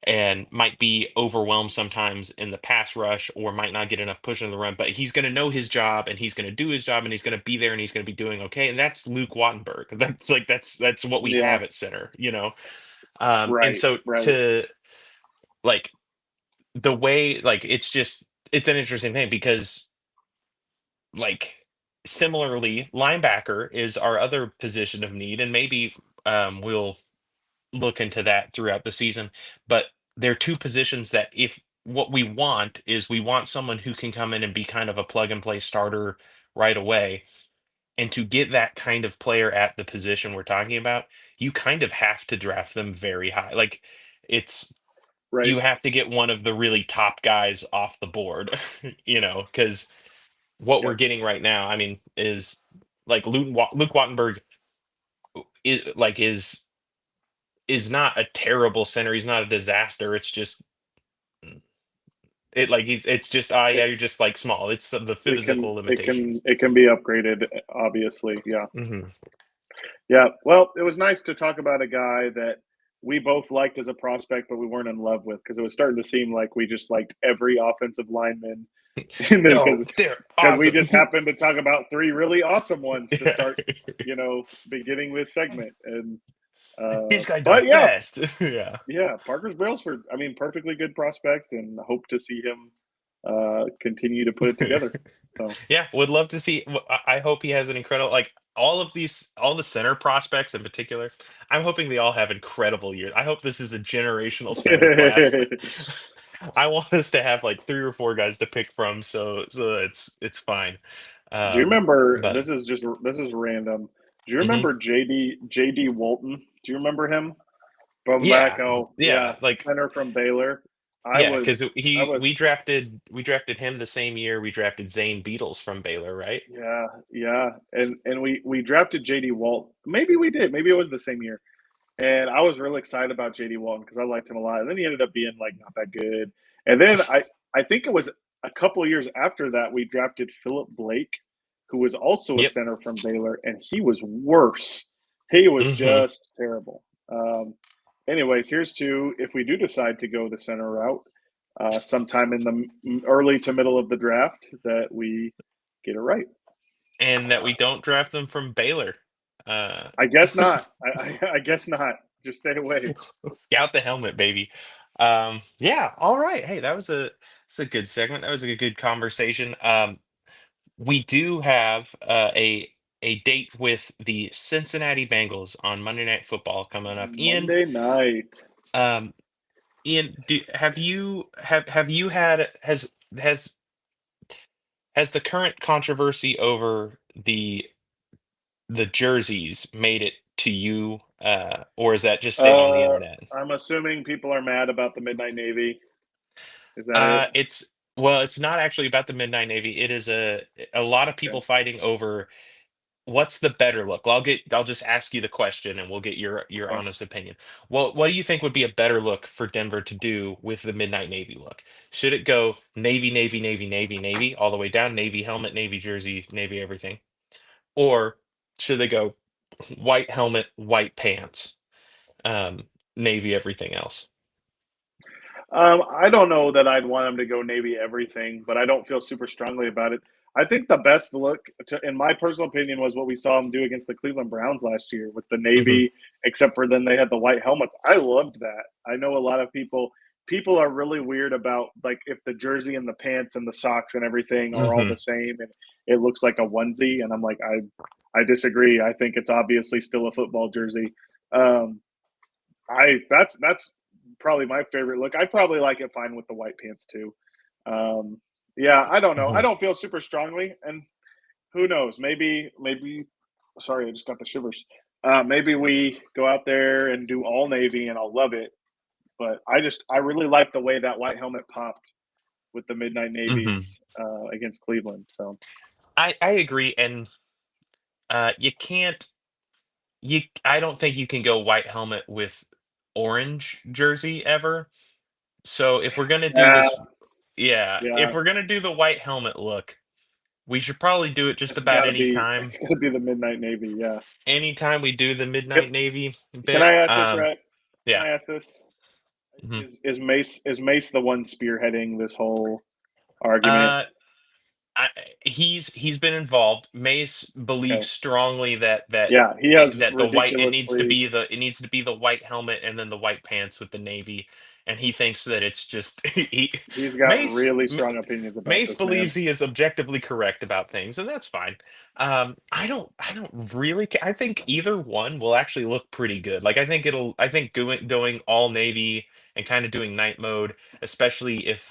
and might be overwhelmed sometimes in the pass rush or might not get enough push in the run, but he's going to know his job and he's going to do his job and he's going to be there and he's going to be doing okay. And that's Luke Wattenberg. That's what we yeah, have at center. And right, so right, to like the way, like it's an interesting thing because like Similarly, linebacker is our other position of need, and maybe we'll look into that throughout the season. But they're two positions that, if what we want is we want someone who can come in and be kind of a plug and play starter right away, and to get that kind of player at the position we're talking about, you kind of have to draft them very high. Like, it's Right. you have to get one of the really top guys off the board, because what we're Yep. getting right now, I mean, is like Luke Wattenberg is not a terrible center. He's not a disaster. It's just it's just yeah, It, you're just like small. It's the it can physical it can limitations. it can be upgraded, obviously. Yeah. Hmm. Yeah. Well, it was nice to talk about a guy that we both liked as a prospect, but we weren't in love with, because it was starting to seem like we just liked every offensive lineman in this, No, they're because we awesome. just happened to talk about three really awesome ones to start, beginning this segment. And These guys the but yeah, best. Yeah. yeah, Parker's Brailsford. I mean, perfectly good prospect, and hope to see him continue to put it together. So Yeah, would love to see. I hope he has an incredible, like, all the center prospects in particular. I'm hoping they all have incredible years. I hope this is a generational center class. do I want us to have like three or four guys to pick from, so it's fine. you remember, But this is random. Do you mhm. remember JD Walton? Do you remember him from back? Yeah, Oh yeah, yeah, like, center from Baylor. I yeah, because was I we was drafted him the same year we drafted Zane Beatles from Baylor, right? Yeah, yeah, and we drafted JD Walt. Maybe we did. Maybe it was the same year. And I was really excited about JD Walton because I liked him a lot. And then he ended up being like not that good. And then I think it was a couple of years after that we drafted Philip Blake, who was also a Yep. center from Baylor, and he was worse. He was Hmm. just terrible. Anyways, here's to, if we do decide to go the center route, sometime in the early to middle of the draft, that we get it right. And that we don't draft them from Baylor. Uh, I guess not. I guess not. Just stay away. Scout the helmet, baby. Yeah, all right. Hey, that's a good segment. That was a good conversation. We do have a date with the Cincinnati Bengals on Monday Night Football coming up. Monday night. Um, Ian, have you had has the current controversy over the jerseys made it to you, or is that just stayed on the Uh, internet? I'm assuming people are mad about the Midnight Navy. Is that it? It's Well, it's not actually about the Midnight Navy. It is a lot of Okay. people fighting over what's the better look. I'll just ask you the question, and we'll get your Okay. honest opinion. Well, what do you think would be a better look for Denver to do with the Midnight Navy look? Should it go navy, navy, navy, navy, navy all the way down, navy helmet, navy jersey, navy everything, or should they go white helmet, white pants, um, navy everything else? I don't know that I'd want them to go Navy everything, but I don't feel super strongly about it. I think the best look, in my personal opinion, was what we saw them do against the Cleveland Browns last year with the Hmm. Navy, except for then they had the white helmets. I loved that. I know a lot of people are really weird about, like, if the jersey and the pants and the socks and everything are all Hmm. the same and it looks like a onesie. And I'm like, I disagree. I think it's obviously still a football jersey. Um, I that's probably my favorite look. I probably like it fine with the white pants too. Um, yeah, I don't know. I Hmm. don't feel super strongly, and who knows? Maybe. Sorry, I just got the shivers. Maybe we go out there and do all navy, and I'll love it. But I really like the way that white helmet popped with the midnight Hmm. navies against Cleveland. So I agree, and you can't you I don't think you can go white helmet with orange jersey ever. So if we're gonna do yeah, this, yeah, if yeah, we're gonna do the white helmet look, we should probably do it just it's about got to any be time. it's got to be the midnight navy. Yeah. Anytime we do the Can, midnight navy can bit. I ask this, right? Can Yeah. I ask this? Mhm. Is Mace the one spearheading this whole argument? Uh, I, he's been involved. Mace believes Okay. strongly Yeah, he has that the white ridiculously. it needs to be the white helmet and then the white pants with the navy. and he thinks that it's just He's got Mace really strong opinions about Mace this man. believes he is objectively correct about things, and that's fine. I don't really I think either one will actually look pretty good. Like I think going all navy and kind of doing night mode, especially if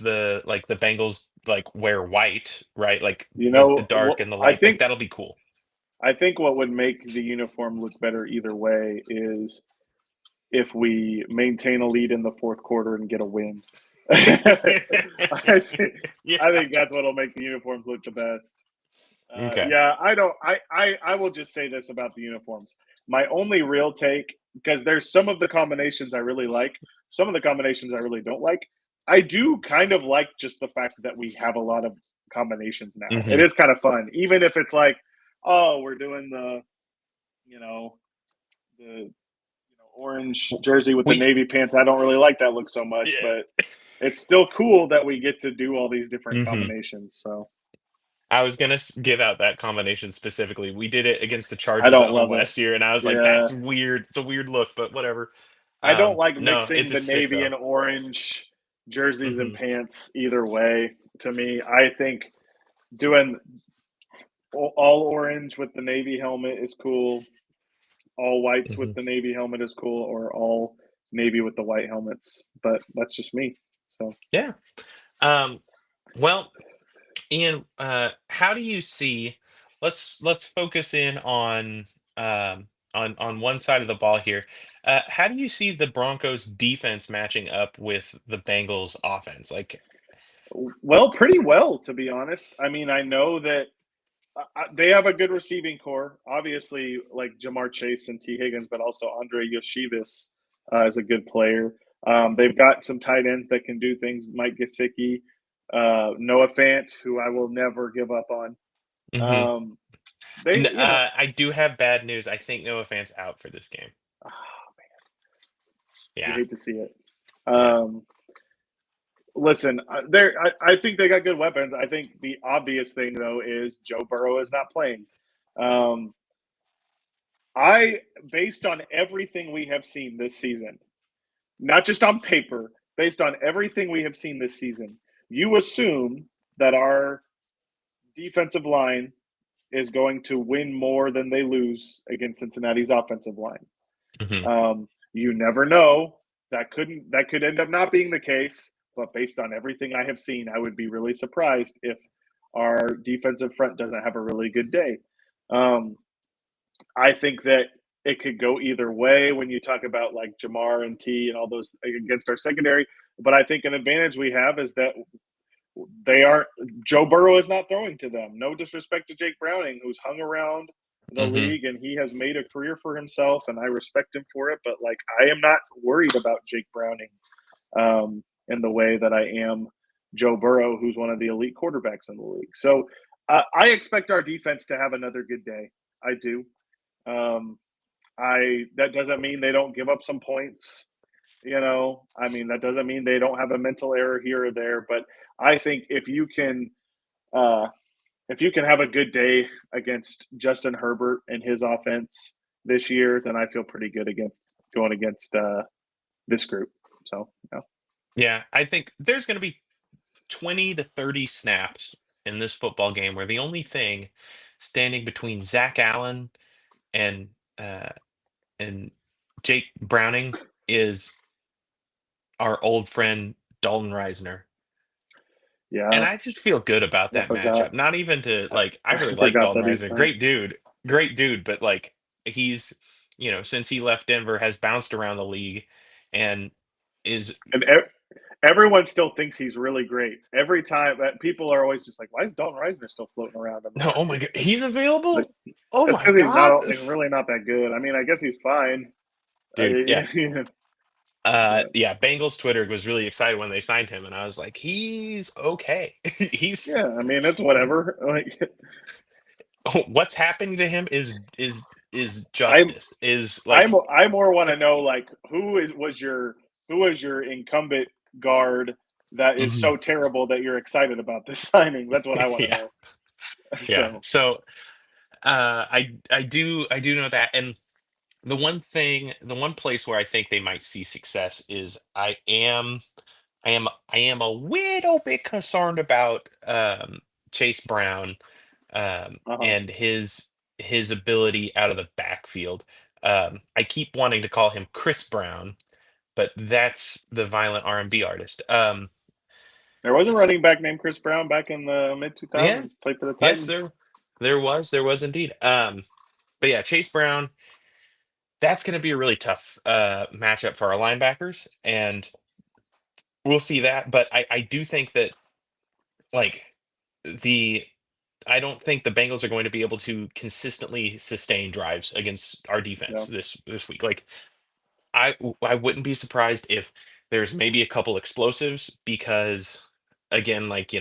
the Bengals like wear white, right? Like You the know, dark and the I light, like think that'll be cool. I think what would make the uniform look better either way is if we maintain a lead in the fourth quarter and get a win. I think Yeah. I think that's what'll make the uniforms look the best. Okay. Yeah, I don't. I will just say this about the uniforms. My only real take, because there's some of the combinations I really like, some of the combinations I really don't like. I do kind of like just the fact that we have a lot of combinations now. It Hmm. is kind of fun, even if it's like, oh, we're doing you know, the orange jersey with the We navy pants. I don't really like that look so much, Yeah. but it's still cool that we get to do all these different Hmm. combinations. So I was gonna give out that combination specifically. We did it against the I Chargers at don't home love it. last year, and I was like, Yeah, "That's weird. It's a weird look, but whatever." I don't like No, mixing it the is sick navy though. and orange jerseys and Hmm. pants either way. To me, I think doing all orange with the navy helmet is cool. All whites with Hmm. the navy helmet is cool, or all navy with the white helmets. But that's just me. So Yeah. Um, well, Ian, how do you see? Let's focus in on one side of the ball here. How do you see the Broncos defense matching up with the Bengals offense? Like, well, pretty well, to be honest. I mean, I know that they have a good receiving core. Obviously, like Jamar Chase and T. Higgins, but also Andre Yoshivas is a good player. They've got some tight ends that can do things. Mike Gesicki, Noah Fant, who I will never give up on. mhm. Um, they, I do have bad news. I think Noah Fant's out for this game. you Yeah, hate to see it. yeah. Um, listen, I think they got good weapons. I think the obvious thing though is Joe Burrow is not playing. Um, I, based on everything we have seen this season, not just on paper, based on everything we have seen this season, you assume that our defensive line is going to win more than they lose against Cincinnati's offensive line. Hmm. You never know. That could end up not being the case, but based on everything I have seen, I would be really surprised if our defensive front doesn't have a really good day. Um, I think that it could go either way when you talk about like Jamar and T and all those against our secondary. But I think an advantage we have is that they aren't. Joe Burrow is not throwing to them. No disrespect to Jake Browning, who's hung around the Hmm. league and he has made a career for himself, and I respect him for it. But like, I am not worried about Jake Browning in the way that I am Joe Burrow, who's one of the elite quarterbacks in the league. So I expect our defense to have another good day. I do. Um, I that doesn't mean they don't give up some points. I mean that doesn't mean they don't have a mental error here or there. But I think uh, if you can have a good day against Justin Herbert and his offense this year, then I feel pretty good against going against this group. So yeah. Yeah, I think there's going to be 20 to 30 snaps in this football game where the only thing standing between Zach Allen and uh, and Jake Browning is our old friend Dalton Reisner. And Yeah, I just feel good about I that forgot. matchup. Not even to like, I I really like forgot Dalton that he's Reisner. signed. Great dude. But like, he's, since he left Denver, has bounced around the league and is, And everyone still thinks he's really great. Every time that people are always just like, "Why is Dalton Reisner still floating around in the no, oh my market?" God, he's Like, available? Oh it's my because God. he's really not that good. I mean, I guess he's fine. Dude, yeah. Yeah, but Yeah, Bengals Twitter was really excited when they signed him, and I was like, he's okay. He's yeah, I mean, it's whatever. Like, what's happening to him is I'm justice. Is like, I more want to know like who was your incumbent guard that is mhm, so terrible that you're excited about this signing. That's what I want to yeah, know. yeah. So So I do know that, and the one place where I think they might see success is I am a little bit concerned about Chase Brown Uh-huh. and his ability out of the backfield. I keep wanting to call him Chris Brown, but that's the violent R&B artist. There was a running back named Chris Brown back in the mid Yeah, 2000s. Played for the yes, Titans. there was indeed. But yeah, Chase Brown, that's going to be a really tough matchup for our linebackers, and we'll see that. But I do think that like the I don't think the Bengals are going to be able to consistently sustain drives against our defense Yeah. this week. Like I wouldn't be surprised if there's maybe a couple explosives because again, like,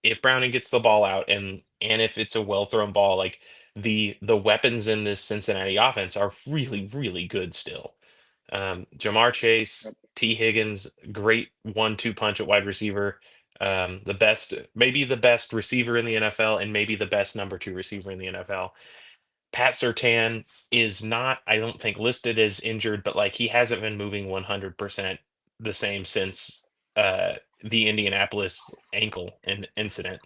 if Browning gets the ball out and if it's a well thrown ball, like the weapons in this Cincinnati offense are really, really good still. Jamar Chase, Yep. T. Higgins, great 1-2 punch at wide receiver. The best, maybe the best receiver in the NFL, and maybe the best number two receiver in the NFL. Pat Surtain is not, I don't think, listed as injured, but like he hasn't been moving 100% the same since the Indianapolis ankle incident.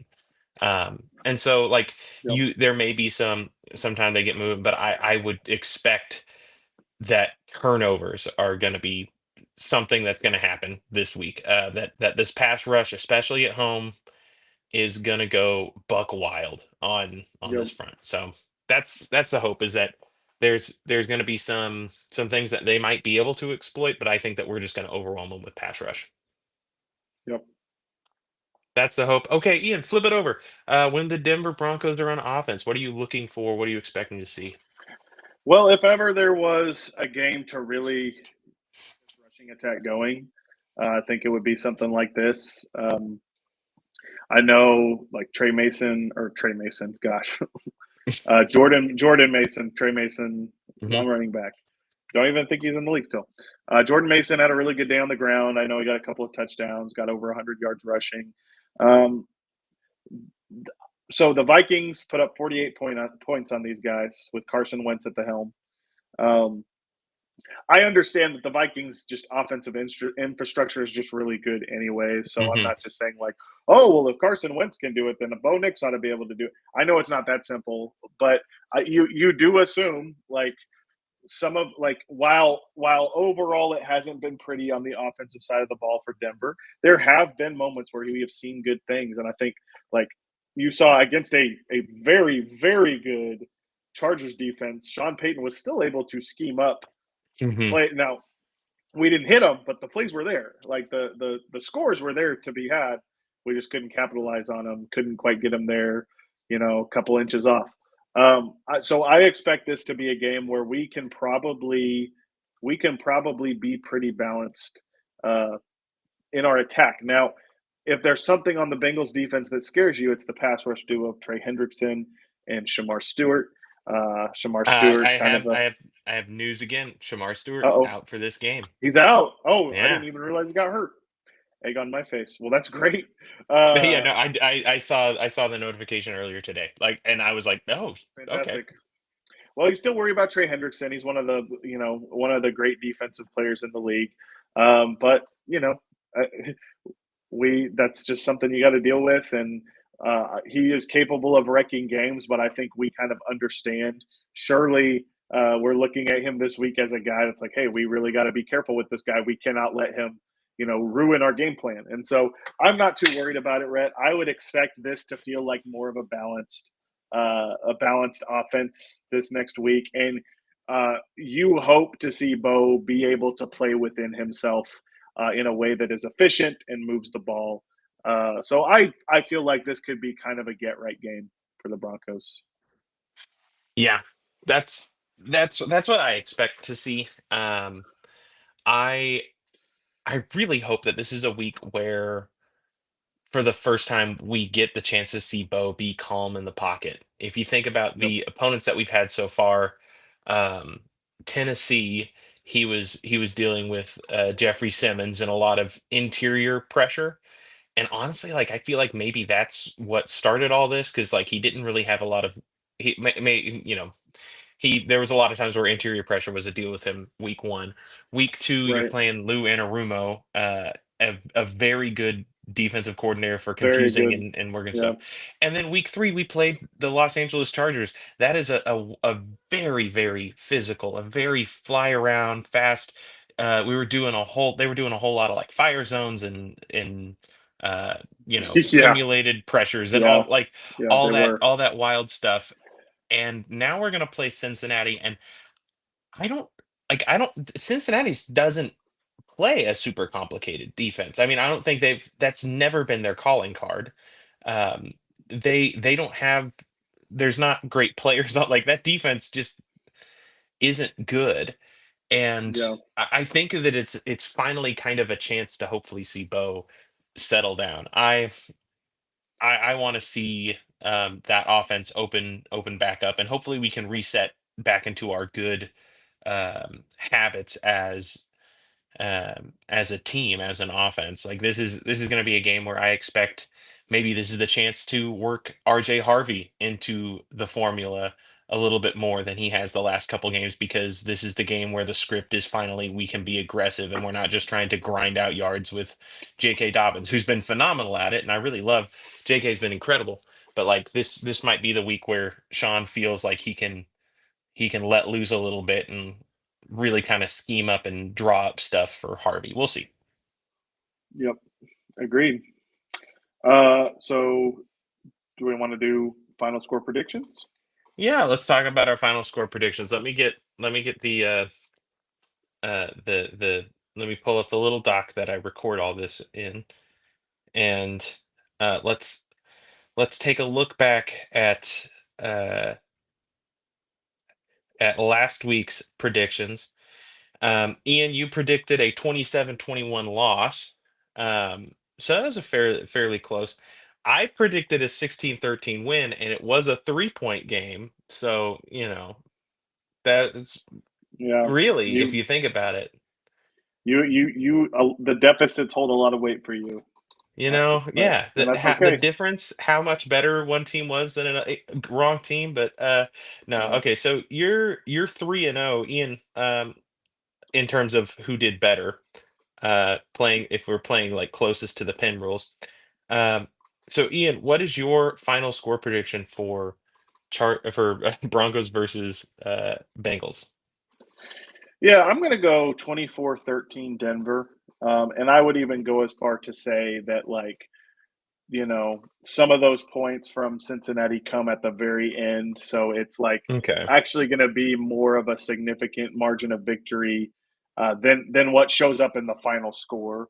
And so like Yep. there may be sometime they get moving, but I would expect that turnovers are going to be something that's going to happen this week. That this pass rush, especially at home, is going to go buck wild on Yep. this front. So that's the hope, is that there's going to be some things that they might be able to exploit, but I think that we're just going to overwhelm them with pass rush. Yep. That's the hope. Okay, Ian, flip it over. When the Denver Broncos are on offense, what are you looking for? What are you expecting to see? Well, if ever there was a game to really rushing attack going, I think it would be something like this. I know, like Trey Mason, gosh, Jordan Mason, Trey Mason, Hmm. wrong running back. Don't even think he's in the league still. Jordan Mason had a really good day on the ground. I know he got a couple of touchdowns, got over 100 yards rushing. Um, so the Vikings put up 48 points on these guys with Carson Wentz at the helm. Um, I understand that the Vikings just offensive infrastructure is just really good anyway. So I'm Hmm. not just saying like, oh well, if Carson Wentz can do it, then Bo Nix ought to be able to do it. I know it's not that simple, but you do assume like some of like while overall it hasn't been pretty on the offensive side of the ball for Denver, there have been moments where we have seen good things, and I think like you saw against a very good Chargers defense, Sean Payton was still able to scheme up Hmm. play. Now we didn't hit them, but the plays were there. Like the scores were there to be had. We just couldn't capitalize on them. Couldn't quite get them there. A couple inches off. So I expect this to be a game where we can probably be pretty balanced uh, in our attack. Now, if there's something on the Bengals defense that scares you, it's the pass rush duo of Trey Hendrickson and Shamar Stewart. Shamar Stewart, I kind of have a I have I have news again. Shamar uh Stewart oh, out for this game. he's out. Oh, I Yeah. didn't even realize he got hurt. Egg on my face. Well, that's great. Yeah, Uh, no, I saw the notification earlier today. Like, and I was like, oh, okay. fantastic. Well, you still worry about Trey Hendrickson. He's one of the great defensive players in the league. But uh, we that's just something you got to deal with, and he is capable of wrecking games. But I think we kind of understand. Surely, we're looking at him this week as a guy that's like, hey, we really got to be careful with this guy. We cannot let him, ruin our game plan. And so I'm not too worried about it, Rhett. I would expect this to feel like more of a balanced offense this next week, and you hope to see Bo be able to play within himself in a way that is efficient and moves the ball. So I feel like this could be kind of a get right game for the Broncos. Yeah, that's that's what I expect to see. I I really hope that this is a week where, for the first time, we get the chance to see Bo be calm in the pocket. If you think about Yep. the opponents that we've had so far, um, Tennessee, he was dealing with Jeffrey Simmons and a lot of interior pressure. And honestly, like I feel like maybe that's what started all this, because like he didn't really have a lot of he may, there was a lot of times where interior pressure was a deal with him week one. Week two, you're Right. playing Lou Anarumo, a very good defensive coordinator for Very confusing good. and working Yeah. stuff. And then week three, we played the Los Angeles Chargers. That is a very, very physical, a very fly around fast. They were doing a whole lot of like fire zones and uh, Yeah. simulated pressures and Yeah. all like Yeah. They were. all that wild stuff. And now we're gonna play Cincinnati, and I don't I don't Cincinnati's doesn't play a super complicated defense. I mean, I don't think that's never been their calling card. Um, they don't have there's not great players on like that defense just isn't good. And Yeah. I think that it's finally kind of a chance to hopefully see Bo settle down. I want to see that offense open back up, and hopefully we can reset back into our good habits as a team, as an offense. Like this is going to be a game where I expect maybe this is the chance to work RJ Harvey into the formula a little bit more than he has the last couple games, because this is the game where the script is finally we can be aggressive and we're not just trying to grind out yards with J.K. Dobbins, who's been phenomenal at it, and I really love J.K.'s been incredible. But like this might be the week where Sean feels like he can let loose a little bit and really kind of scheme up and draw up stuff for Harvey. We'll see. Yep. Agreed. So do we want to do final score predictions? Yeah, let's talk about our final score predictions. Let me get the let me pull up the little doc that I record all this in, and let's take a look back uh at last week's predictions. Ian, you predicted a 27-21 loss. So that was a fairly close. I predicted a 16-13 win, and it was a 3-point game. So, that's Yeah. really, if You you think about it, the deficits hold a lot of weight for you. But yeah, and that's the okay. difference, how much better one team was than a wrong team. But no, Yeah. okay. So you're 3-0, Ian. In terms of who did better, playing if we're playing like closest to the pin rules. Um, so Ian, what is your final score prediction for Broncos versus Bengals? Yeah, I'm going to go 24-13 Denver. And I would even go as far to say that, like, some of those points from Cincinnati come at the very end. So it's like Okay. actually going to be more of a significant margin of victory than what shows up in the final score.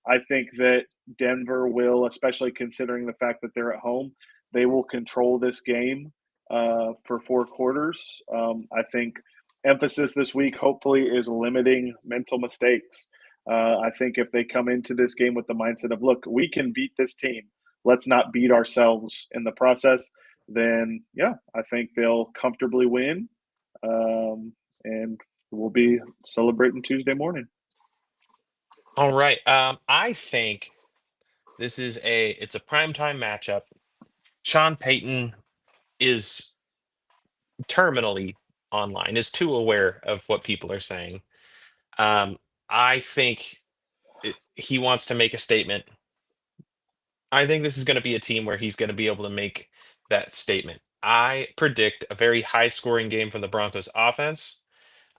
I think that Denver will, especially considering the fact that they're at home, they will control this game for 4 quarters. I think emphasis this week, hopefully, is limiting mental mistakes. I think if they come into this game with the mindset of, look, we can beat this team, let's not beat ourselves in the process, then yeah, I think they'll comfortably win. And we'll be celebrating Tuesday morning. All right. I think it's a primetime matchup. Sean Payton is terminally online, is too aware of what people are saying. Um, I think he wants to make a statement. I think this is going to be a team where he's going to be able to make that statement. I predict a very high scoring game from the Broncos offense.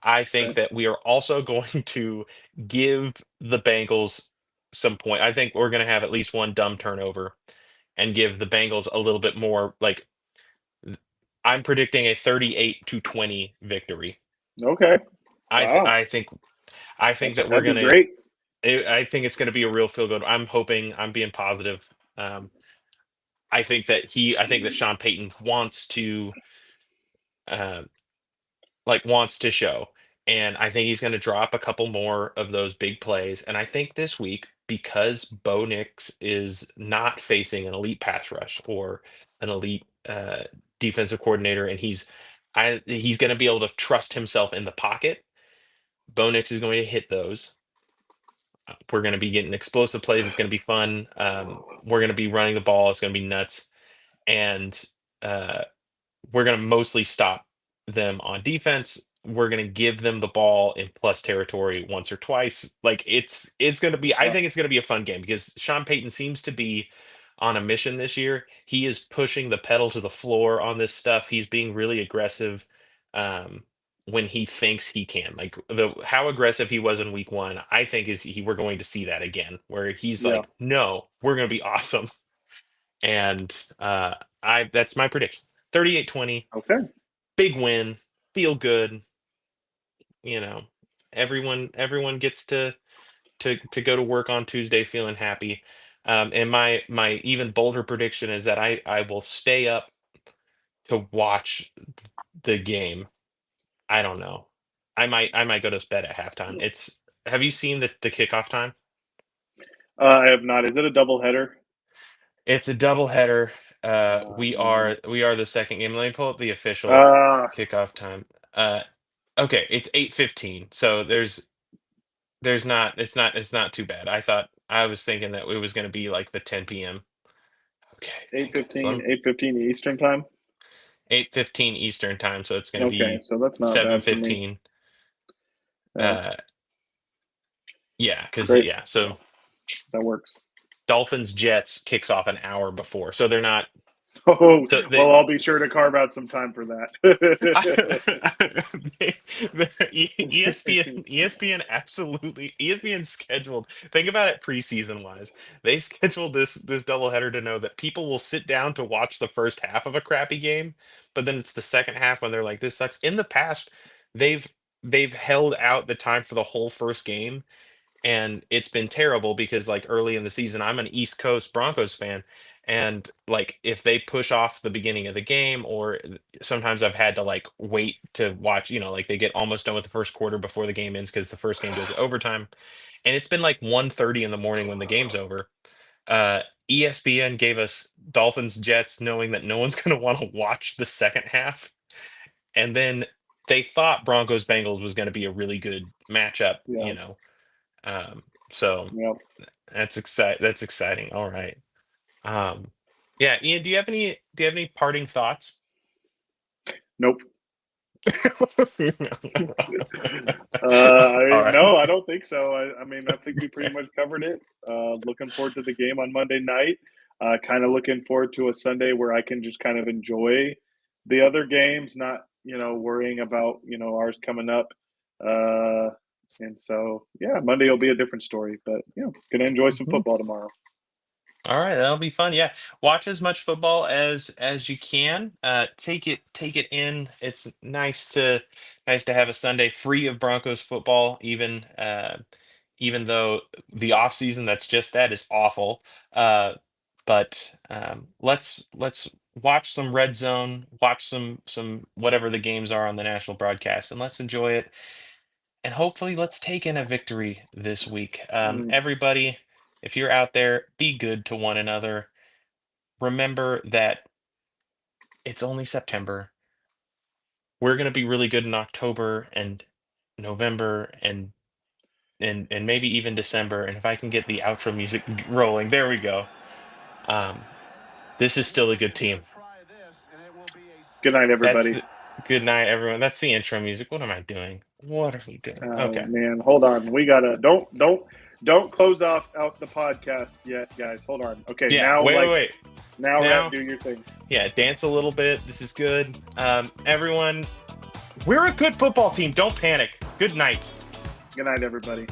I think Okay. that we are also going to give the Bengals some point. I think we're going to have at least one dumb turnover and give the Bengals a little bit more. Like, I'm predicting a 38-20 victory. Okay. I th- Wow. I think I think that we're That'd be gonna. great. I think it's gonna be a real feel good. I'm hoping. I'm being positive. Um, I think that Sean Payton wants to. Uh, wants to show. And I think he's going to drop a couple more of those big plays. And I think this week, because Bo Nix is not facing an elite pass rush or an elite defensive coordinator, and he's going to be able to trust himself in the pocket. Bo Nix is going to hit those. We're going to be getting explosive plays. It's going to be fun. We're going to be running the ball. It's going to be nuts. And uh, we're going to mostly stop them on defense. We're going to give them the ball in plus territory once or twice. Like it's going to be. I think it's going to be a fun game because Sean Payton seems to be on a mission this year. He is pushing the pedal to the floor on this stuff. He's being really aggressive when he thinks he can. Like how aggressive he was in week 1, I think we're going to see that again, where he's Yeah. like, no, we're going to be awesome. And that's my prediction. 38-20, Okay. big win, feel good. You know, everyone gets to go to work on Tuesday feeling happy. And my even bolder prediction is that I will stay up to watch the game. I don't know. I might go to bed at halftime. Have you seen the kickoff time? I have not. Is it a doubleheader? It's a doubleheader. We Man. are the second game. Let me pull up the official Uh, kickoff time. Okay, it's 8:15. So there's not it's not too bad. I was thinking that it was going to be like the 10 p.m. Okay, hang on. So 8:15 Eastern time. 8:15 Eastern time, so it's going to Okay, be so that's not bad for me. 7:15. Yeah, Yeah, because great. so That works. Dolphins Jets kicks off an hour before, so they're not. Oh, So well, I'll be sure to carve out some time for that. ESPN scheduled. Think about it preseason wise. They scheduled this doubleheader to know that people will sit down to watch the first half of a crappy game, but then it's the second half when they're like, this sucks. In the past, they've held out the time for the whole first game, and it's been terrible because like early in the season, I'm an East Coast Broncos fan, and like if they push off the beginning of the game, or sometimes I've had to like wait to watch, like they get almost done with the first quarter before the game ends because the first game goes to overtime, and it's been like 1:30 in the morning when the game's over. uh ESPN gave us Dolphins Jets knowing that no one's going to want to watch the second half, and then they thought Broncos Bengals was going to be a really good matchup, Yeah, um, so yeah. that's exciting. All right. Yeah, Ian, do you have any parting thoughts? Nope. All right. No, I don't think so. I mean, I think we pretty much covered it. Looking forward to the game on Monday night. Kind of looking forward to a Sunday where I can just kind of enjoy the other games, not worrying about ours coming up. Uh, and so yeah, Monday will be a different story. But gonna enjoy some Mhm. football tomorrow. All right, that'll be fun. Yeah, watch as much football as you can. Take it in. It's nice to have a Sunday free of Broncos football, even though the off season that's just that is awful. But let's watch some Red Zone, watch some whatever the games are on the national broadcast, and let's enjoy it. And hopefully, let's take in a victory this week. Mm, Everybody, if you're out there, be good to one another. Remember that it's only September. We're going to be really good in October and November and maybe even December. And if I can get the outro music rolling, there we go. Um, this is still a good team. good night, That's everybody. the good night, everyone. That's the intro music. What am I doing? What are we doing? Oh Okay. man, hold on. We gotta don't close off out the podcast yet, guys. Hold on. Okay, Yeah. now Wait. now Now, Rhett, do your thing. yeah, dance a little bit. This is good. Everyone, we're a good football team. Don't panic. Good night. Good night, everybody.